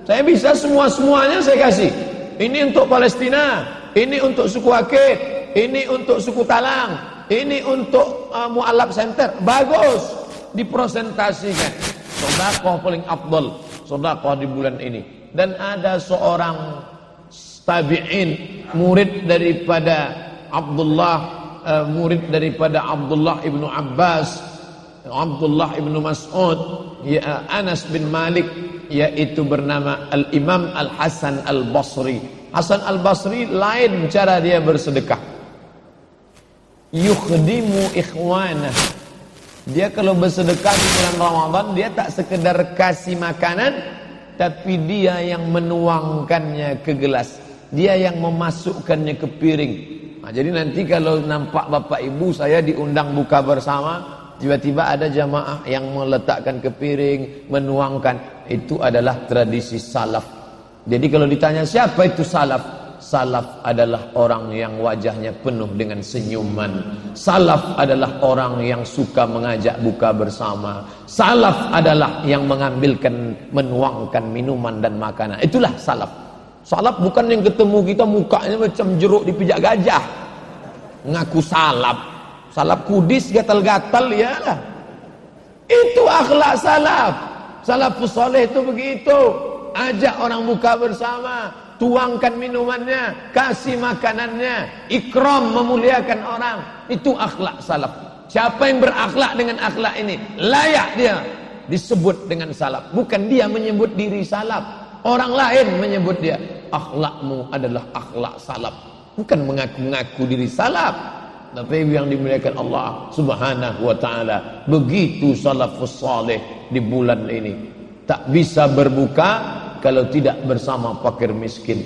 Saya bisa semuanya saya kasih. Ini untuk Palestina, ini untuk suku Akit, ini untuk suku Talang, ini untuk Mu'allab Center. Bagus dipresentasikan. Sedekah paling afdal, sedekah di bulan ini. Dan ada seorang tabi'in, murid daripada Abdullah ibnu Abbas, Abdullah ibnu Mas'ud, ya Anas bin Malik, yaitu bernama Al-Imam Al-Hasan Al-Basri. Hasan Al-Basri lain cara dia bersedekah. Yukhdimu ikhwanah. Dia kalau bersedekah di bulan Ramadan, dia tak sekedar kasih makanan, tapi dia yang menuangkannya ke gelas. Dia yang memasukkannya ke piring. Nah, jadi nanti kalau nampak Bapak Ibu saya diundang buka bersama, tiba-tiba ada jamaah yang meletakkan ke piring, menuangkan. Itu adalah tradisi salaf. Jadi kalau ditanya siapa itu salaf? Salaf adalah orang yang wajahnya penuh dengan senyuman. Salaf adalah orang yang suka mengajak buka bersama. Salaf adalah yang menuangkan minuman dan makanan. Itulah salaf. Salaf bukan yang ketemu kita mukanya macam jeruk dipijak gajah. Ngaku salaf. Salaf kudis gatal-gatal ya lah. Itu akhlak salaf. Salafus saleh itu begitu. Ajak orang buka bersama, tuangkan minumannya, kasih makanannya, ikram memuliakan orang. Itu akhlak salaf. Siapa yang berakhlak dengan akhlak ini, layak dia disebut dengan salaf. Bukan dia menyebut diri salaf, orang lain menyebut dia. Akhlakmu adalah akhlak salaf, bukan mengaku-ngaku diri salaf. Tapi yang dimuliakan Allah Subhanahu wa ta'ala, begitu salafus saleh di bulan ini. Tak bisa berbuka kalau tidak bersama fakir miskin.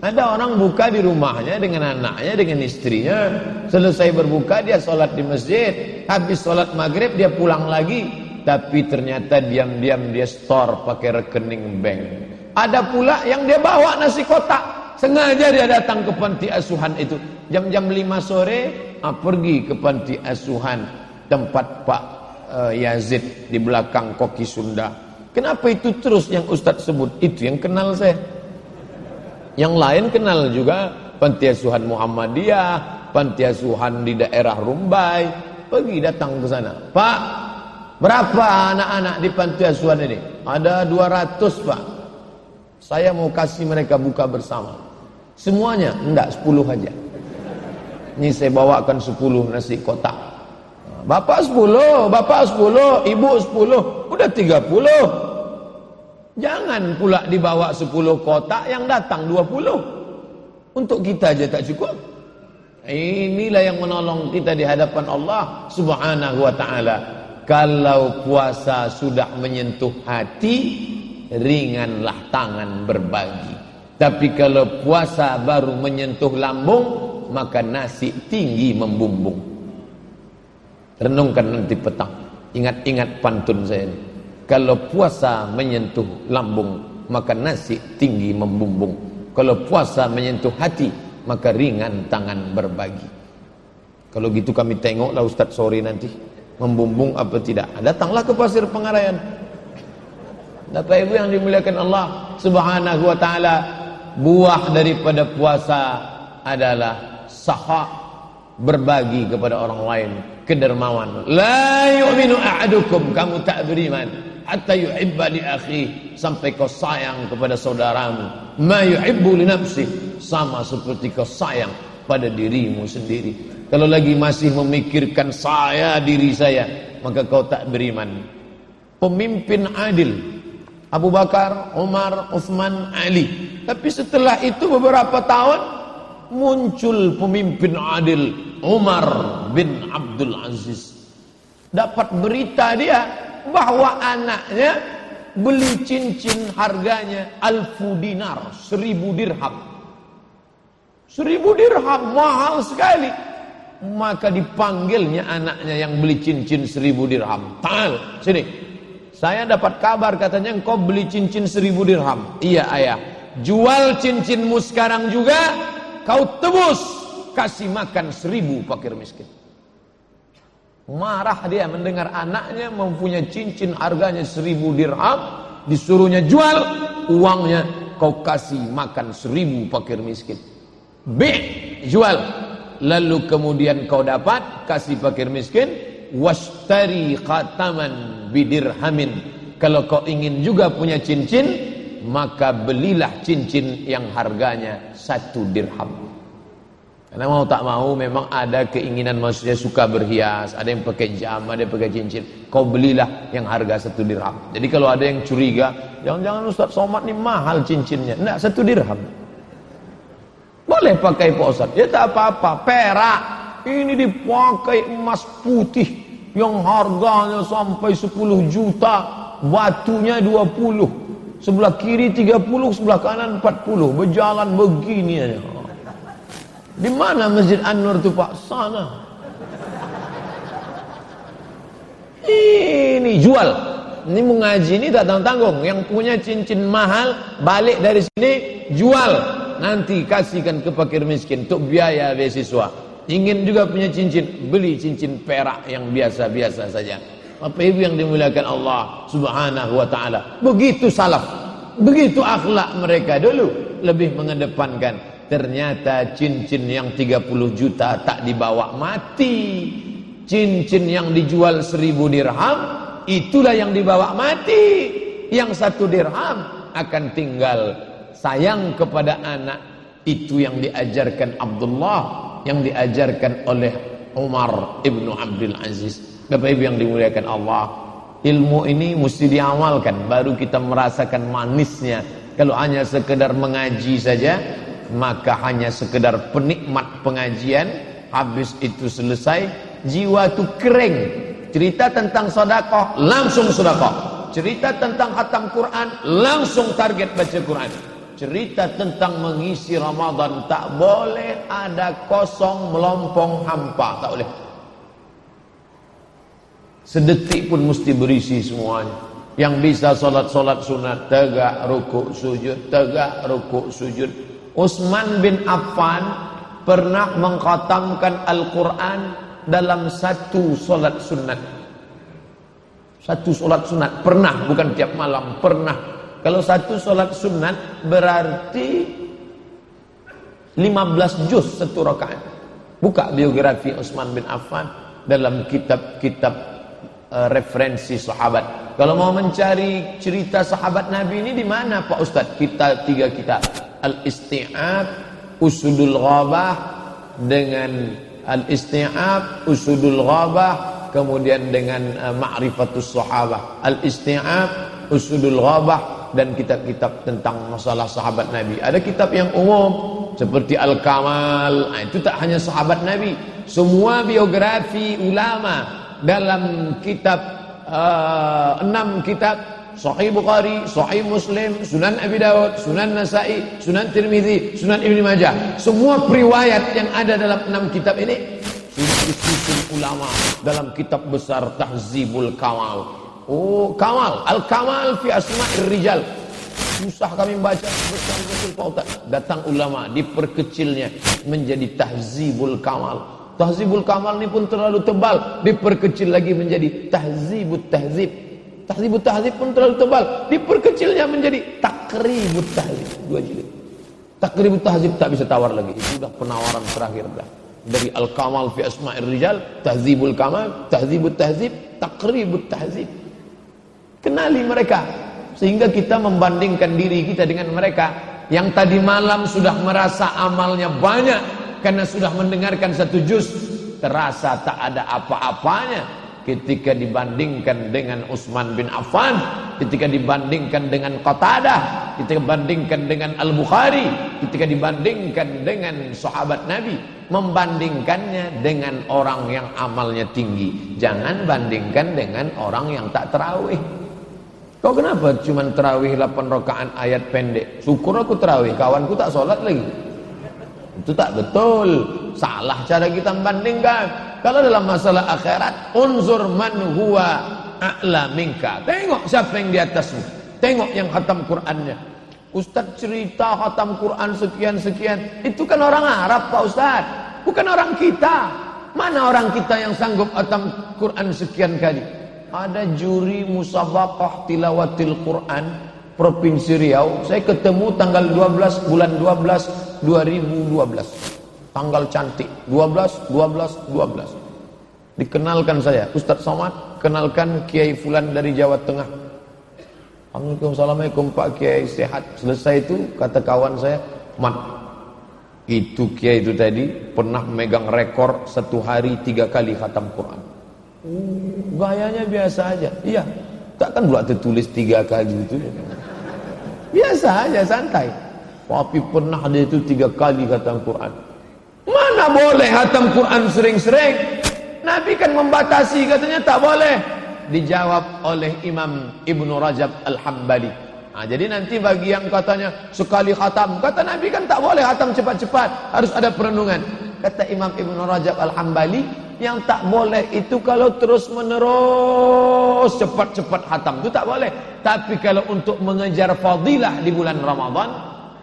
Ada orang buka di rumahnya dengan anaknya, dengan istrinya. Selesai berbuka dia sholat di masjid. Habis sholat maghrib dia pulang lagi. Tapi ternyata diam-diam dia store pakai rekening bank. Ada pula yang dia bawa nasi kotak. Sengaja dia datang ke panti asuhan itu. Jam-jam 5 sore pergi ke panti asuhan tempat Pak Yazid di belakang Koki Sunda. Kenapa itu terus yang Ustadz sebut? Itu yang kenal saya. Yang lain kenal juga panti asuhan Muhammadiyah, panti asuhan di daerah Rumbai. Pergi datang ke sana. Pak, berapa anak-anak di panti asuhan ini? Ada 200 Pak. Saya mau kasih mereka buka bersama. Semuanya? Enggak, 10 aja. Ini saya bawakan 10 nasi kotak. Bapak 10, bapak 10, ibu 10, udah 30. Jangan pula dibawa 10 kotak, yang datang 20. Untuk kita aja tak cukup. Inilah yang menolong kita di hadapan Allah Subhanahu wa ta'ala. Kalau puasa sudah menyentuh hati, ringanlah tangan berbagi. Tapi kalau puasa baru menyentuh lambung, maka nasi tinggi membumbung. Renungkan nanti petang. Ingat-ingat pantun saya ini. Kalau puasa menyentuh lambung, maka nasi tinggi membumbung. Kalau puasa menyentuh hati, maka ringan tangan berbagi. Kalau gitu kami tengoklah Ustadz sore nanti. Membumbung apa tidak. Datanglah ke Pasir Pengarayan. Bapak Ibu yang dimuliakan Allah Subhanahu wa ta'ala. Buah daripada puasa adalah saha, berbagi kepada orang lain, kedermawan. La yu'minu ahadukum, kamu tak beriman hatta yuhibba li akhihi, sampai kau sayang kepada saudaramu ma yuhibbu li nafsihi, sama seperti kau sayang pada dirimu sendiri. Kalau lagi masih memikirkan saya, diri saya, maka kau tak beriman. Pemimpin adil Abu Bakar, Umar, Uthman, Ali. Tapi setelah itu beberapa tahun muncul pemimpin adil Umar bin Abdul Aziz. Dapat berita dia bahwa anaknya beli cincin harganya 1000 dinar, 1000 dirham. 1000 dirham mahal sekali. Maka dipanggilnya anaknya yang beli cincin 1000 dirham. Ta'al, sini. Saya dapat kabar katanya engkau beli cincin 1000 dirham. Iya ayah. Jual cincinmu sekarang juga, kau tebus, kasih makan 1000 fakir miskin. Marah dia mendengar anaknya mempunyai cincin harganya 1000 dirham, disuruhnya jual, uangnya kau kasih makan 1000 fakir miskin. Jual, lalu kemudian kau dapat kasih fakir miskin. Washtari khataman bidirhamin, kalau kau ingin juga punya cincin, maka belilah cincin yang harganya 1 dirham. Karena mau tak mau memang ada keinginan manusia suka berhias, ada yang pakai jam, ada yang pakai cincin. Kau belilah yang harga 1 dirham. Jadi kalau ada yang curiga, jangan-jangan Ustaz Somad ni mahal cincinnya. Enggak, 1 dirham. Boleh pakai Pak Ustaz. Ya tak apa-apa, perak. Ini dipakai emas putih yang harganya sampai 10 juta, batunya 20. Sebelah kiri 30, sebelah kanan 40. Berjalan begini aja. Di mana Masjid An-Nur itu Pak? Sana. Ini jual. Ini mengaji ini tak tanggung-tanggung. Yang punya cincin mahal balik dari sini jual. Nanti kasihkan ke fakir miskin untuk biaya beasiswa. Ingin juga punya cincin, beli cincin perak yang biasa-biasa saja. Bapak Ibu yang dimuliakan Allah Subhanahu wa taala. Begitu salaf, begitu akhlak mereka dulu, lebih mengedepankan. Ternyata cincin yang 30 juta tak dibawa mati. Cincin yang dijual 1000 dirham, itulah yang dibawa mati. Yang 1 dirham akan tinggal. Sayang kepada anak, itu yang diajarkan Abdullah, yang diajarkan oleh Umar ibnu Abdul Aziz. Bapak Ibu yang dimuliakan Allah, ilmu ini mesti diamalkan, baru kita merasakan manisnya. Kalau hanya sekedar mengaji saja, maka hanya sekedar penikmat pengajian, habis itu selesai, jiwa itu kering. Cerita tentang sedekah, langsung sedekah. Cerita tentang khatam Quran, langsung target baca Quran. Cerita tentang mengisi Ramadan, tak boleh ada kosong, melompong, hampa, tak boleh. Sedetik pun mesti berisi semuanya. Yang bisa solat-solat sunat, tegak, rukuk, sujud, tegak, rukuk, sujud. Utsman bin Affan pernah mengkhatamkan Al-Quran dalam 1 solat sunat. 1 solat sunat, pernah, bukan tiap malam, pernah. Kalau 1 solat sunat berarti 15 juz 1 rakaat. Buka biografi Utsman bin Affan dalam kitab-kitab referensi sahabat. Kalau mau mencari cerita sahabat Nabi ini di mana Pak Ustaz? Kita 3 kitab. Al-Isti'ab, Usudul Ghabah, dengan Al-Isti'ab, Usudul Ghabah, kemudian dengan Ma'rifatus Sahabah. Al-Isti'ab, Usudul Ghabah, dan kitab-kitab tentang masalah sahabat Nabi. Ada kitab yang umum seperti Al-Kamal. Itu tak hanya sahabat Nabi, semua biografi ulama dalam kitab 6 kitab: Sahih Bukhari, Sahih Muslim, Sunan Abi Dawud, Sunan Nasa'i, Sunan Tirmidzi, Sunan Ibnu Majah. Semua riwayat yang ada dalam 6 kitab ini disusun ulama dalam kitab besar Tahzibul Kamal. Oh, Kamal, Al-Kamal fi Asma'ir Rijal. Susah kami baca betul-betul Pak Ustaz. Datang ulama, diperkecilnya menjadi Tahzibul Kamal. Tahzibul Kamal ini pun terlalu tebal, diperkecil lagi menjadi Tahzibut Tahzib. Tahzibut Tahzib pun terlalu tebal, diperkecilnya menjadi Takribut Tahzib. 2 jilid. Takribut Tahzib tak bisa tawar lagi. Itu sudah penawaran terakhir dah. Dari Al-Kamal fi Asma'ir Rijal, Tahzibul Kamal, Tahzibut Tahzib, Taqribut Tahzib. Kenali mereka, sehingga kita membandingkan diri kita dengan mereka. Yang tadi malam sudah merasa amalnya banyak karena sudah mendengarkan satu juz, terasa tak ada apa-apanya ketika dibandingkan dengan Utsman bin Affan, ketika dibandingkan dengan Qatadah, ketika dibandingkan dengan Al-Bukhari, ketika dibandingkan dengan sahabat Nabi. Membandingkannya dengan orang yang amalnya tinggi, jangan bandingkan dengan orang yang tak terawih. Kau kenapa cuman terawih 8 rakaat ayat pendek? Syukur aku terawih, kawanku tak sholat lagi. Itu tak betul, salah cara kita membandingkan. Kalau dalam masalah akhirat, unzur man huwa a'la minka. Tengok siapa yang di atasmu, tengok yang khatam Qur'annya. Ustaz cerita khatam Quran sekian-sekian, itu kan orang Arab Pak Ustaz, bukan orang kita. Mana orang kita yang sanggup khatam Quran sekian kali? Ada juri musabaqah tilawatil Quran Provinsi Riau, saya ketemu tanggal 12 bulan 12 2012. Tanggal cantik 12. Dikenalkan saya, Ustaz Somad, kenalkan Kiai Fulan dari Jawa Tengah. Assalamualaikum Pak Kiai, sehat? Selesai itu kata kawan saya, Mat, itu Kiai itu tadi pernah megang rekor 1 hari 3 kali khatam Quran. Gayanya biasa aja. Iya, takkan pula tertulis 3 kali itu. Biasa aja, santai. Tapi pernah dia itu 3 kali khatam Quran. Mana boleh khatam Quran sering-sering? Nabi kan membatasi, katanya tak boleh. Dijawab oleh Imam Ibnu Rajab Al-Hambali. Nah, jadi nanti bagi yang katanya sekali khatam, kata Nabi kan tak boleh khatam cepat-cepat, harus ada perenungan. Kata Imam Ibnu Rajab Al-Hambali, yang tak boleh itu kalau terus menerus cepat-cepat khatam, itu tak boleh. Tapi kalau untuk mengejar fadilah di bulan Ramadan,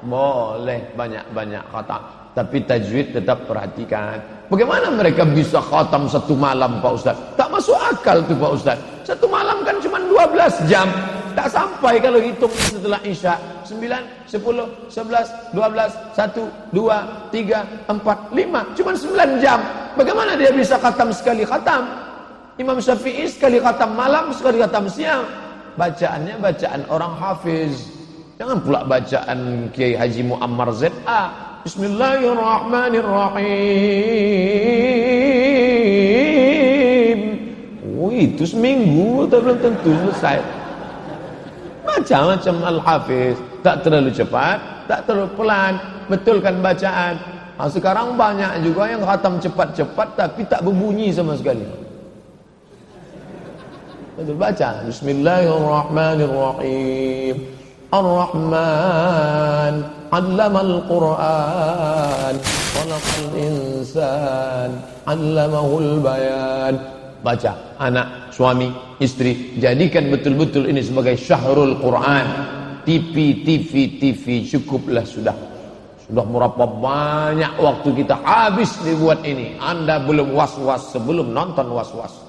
boleh banyak-banyak khatam. Tapi tajwid tetap perhatikan. Bagaimana mereka bisa khatam 1 malam Pak Ustaz? Tak masuk akal tuh Pak Ustaz. 1 malam kan cuma 12 jam. Tak sampai kalau hitung setelah Isya. 9, 10, 11, 12, 1, 2, 3, 4, 5. Cuma 9 jam. Bagaimana dia bisa khatam sekali khatam? Imam Syafi'i sekali khatam malam, sekali khatam siang. Bacaannya bacaan orang hafiz. Jangan pula bacaan Kiai Haji Muammar Z.A. Bismillahirrahmanirrahim. Oh, itu seminggu atau belum tentu selesai. Macam-macam Al-Hafiz. Tak terlalu cepat, tak terlalu pelan. Betulkan bacaan. Nah, sekarang banyak juga yang khatam cepat-cepat tapi tak berbunyi sama sekali. Betul baca. Bismillahirrahmanirrahim. Ar-Rahman 'allamal Qur'an, khalaqal insan, 'allamahul bayan. Baca, anak, suami, istri, jadikan betul-betul ini sebagai syahrul Quran. TV cukuplah sudah. Sudah berapa banyak waktu kita habis dibuat ini. Anda belum was-was sebelum nonton was-was.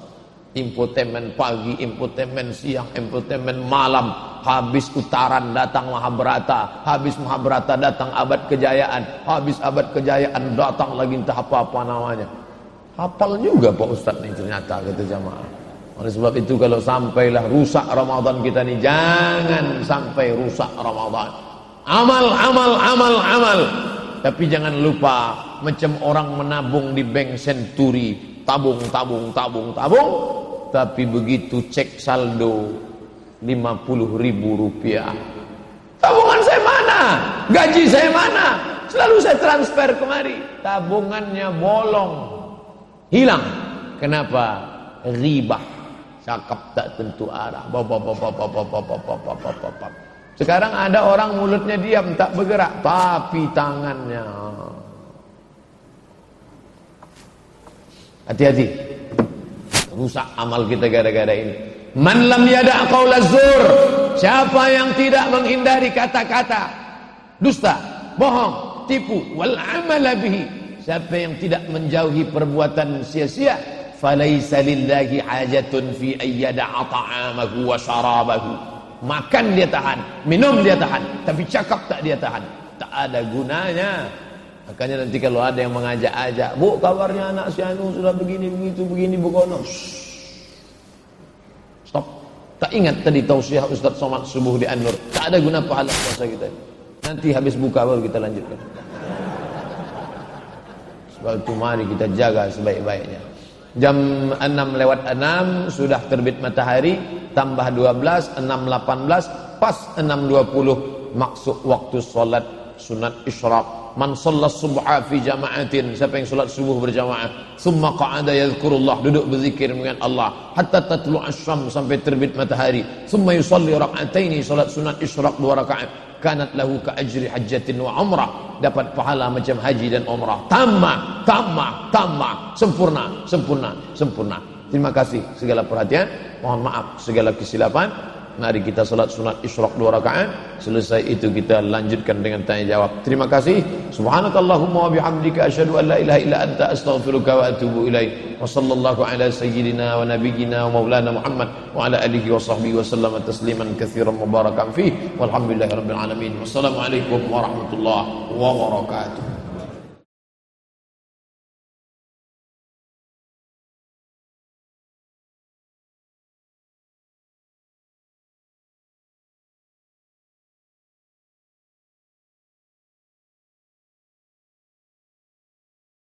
Infotainment pagi, infotainment siang, infotainment malam. Habis Utaran datang Mahabharata, habis Mahabharata datang Abad Kejayaan, habis Abad Kejayaan datang lagi entah apa-apa namanya. Hafal juga Pak Ustaz nih ternyata, kata jamaah. Oleh sebab itu kalau sampailah rusak Ramadan kita nih, jangan sampai rusak Ramadan. Amal. Tapi jangan lupa macam orang menabung di bank Senturi, tabung. Tapi begitu cek saldo 50.000 rupiah. Tabungan saya mana? Gaji saya mana? Selalu saya transfer kemari. Tabungannya bolong, hilang. Kenapa? Ribah, cakap tak tentu arah. Sekarang ada orang mulutnya diam, tak bergerak, tapi tangannya. Hati-hati, rusak amal kita gara-gara ini. Man lam yada' qaula zur, siapa yang tidak menghindari kata-kata dusta, bohong, tipu, wal amala bihi, siapa yang tidak menjauhi perbuatan sia-sia, falaisa lillahi hajatun fi ayyada'a ta'amahu wa syarabahu. Makan dia tahan, minum dia tahan, tapi cakap tak dia tahan. Tak ada gunanya. Makanya nanti kalau ada yang mengajak-ajak, Bu, kabarnya anak si Anu sudah begini, begitu, begini, begono. Stop. Tak ingat tadi tausiah Ustaz Somad subuh di An-Nur. Tak ada guna pahala puasa kita. Nanti habis buka baru kita lanjutkan. Sebab itu mari kita jaga sebaik-baiknya. Jam 6:06 sudah terbit matahari, tambah 12, 6:18, pas 6:20 maksud waktu solat sunat isyraq. Man shallas subha fi jama'atin, siapa yang solat subuh berjamaah, summa qa'ada yadhkurullah, duduk berzikir dengan Allah hatta tatlu' asy-syams, sampai terbit matahari, summa yusalli rak'ataini, solat sunat isyraq 2 rakaat, kanat lahu ka ajri hajjatin wa umrah, dapat pahala macam haji dan umrah. Tamah, sempurna. Terima kasih segala perhatian, mohon maaf segala kesilapan. Mari kita salat sunat isyraq 2 rakaat. Selesai itu kita lanjutkan dengan tanya jawab. Terima kasih. Subhanakallahumma wa bihamdika asyhadu an la ilaha illa anta astaghfiruka wa atubu ilaik. Wa sallallahu ala sayyidina wa nabiyyina wa maulana Muhammad wa ala alihi wa sahbihi wa sallama tasliman katsiran mubarakan fihi. Walhamdulillahirabbil alamin. Wassalamualaikum warahmatullahi wabarakatuh.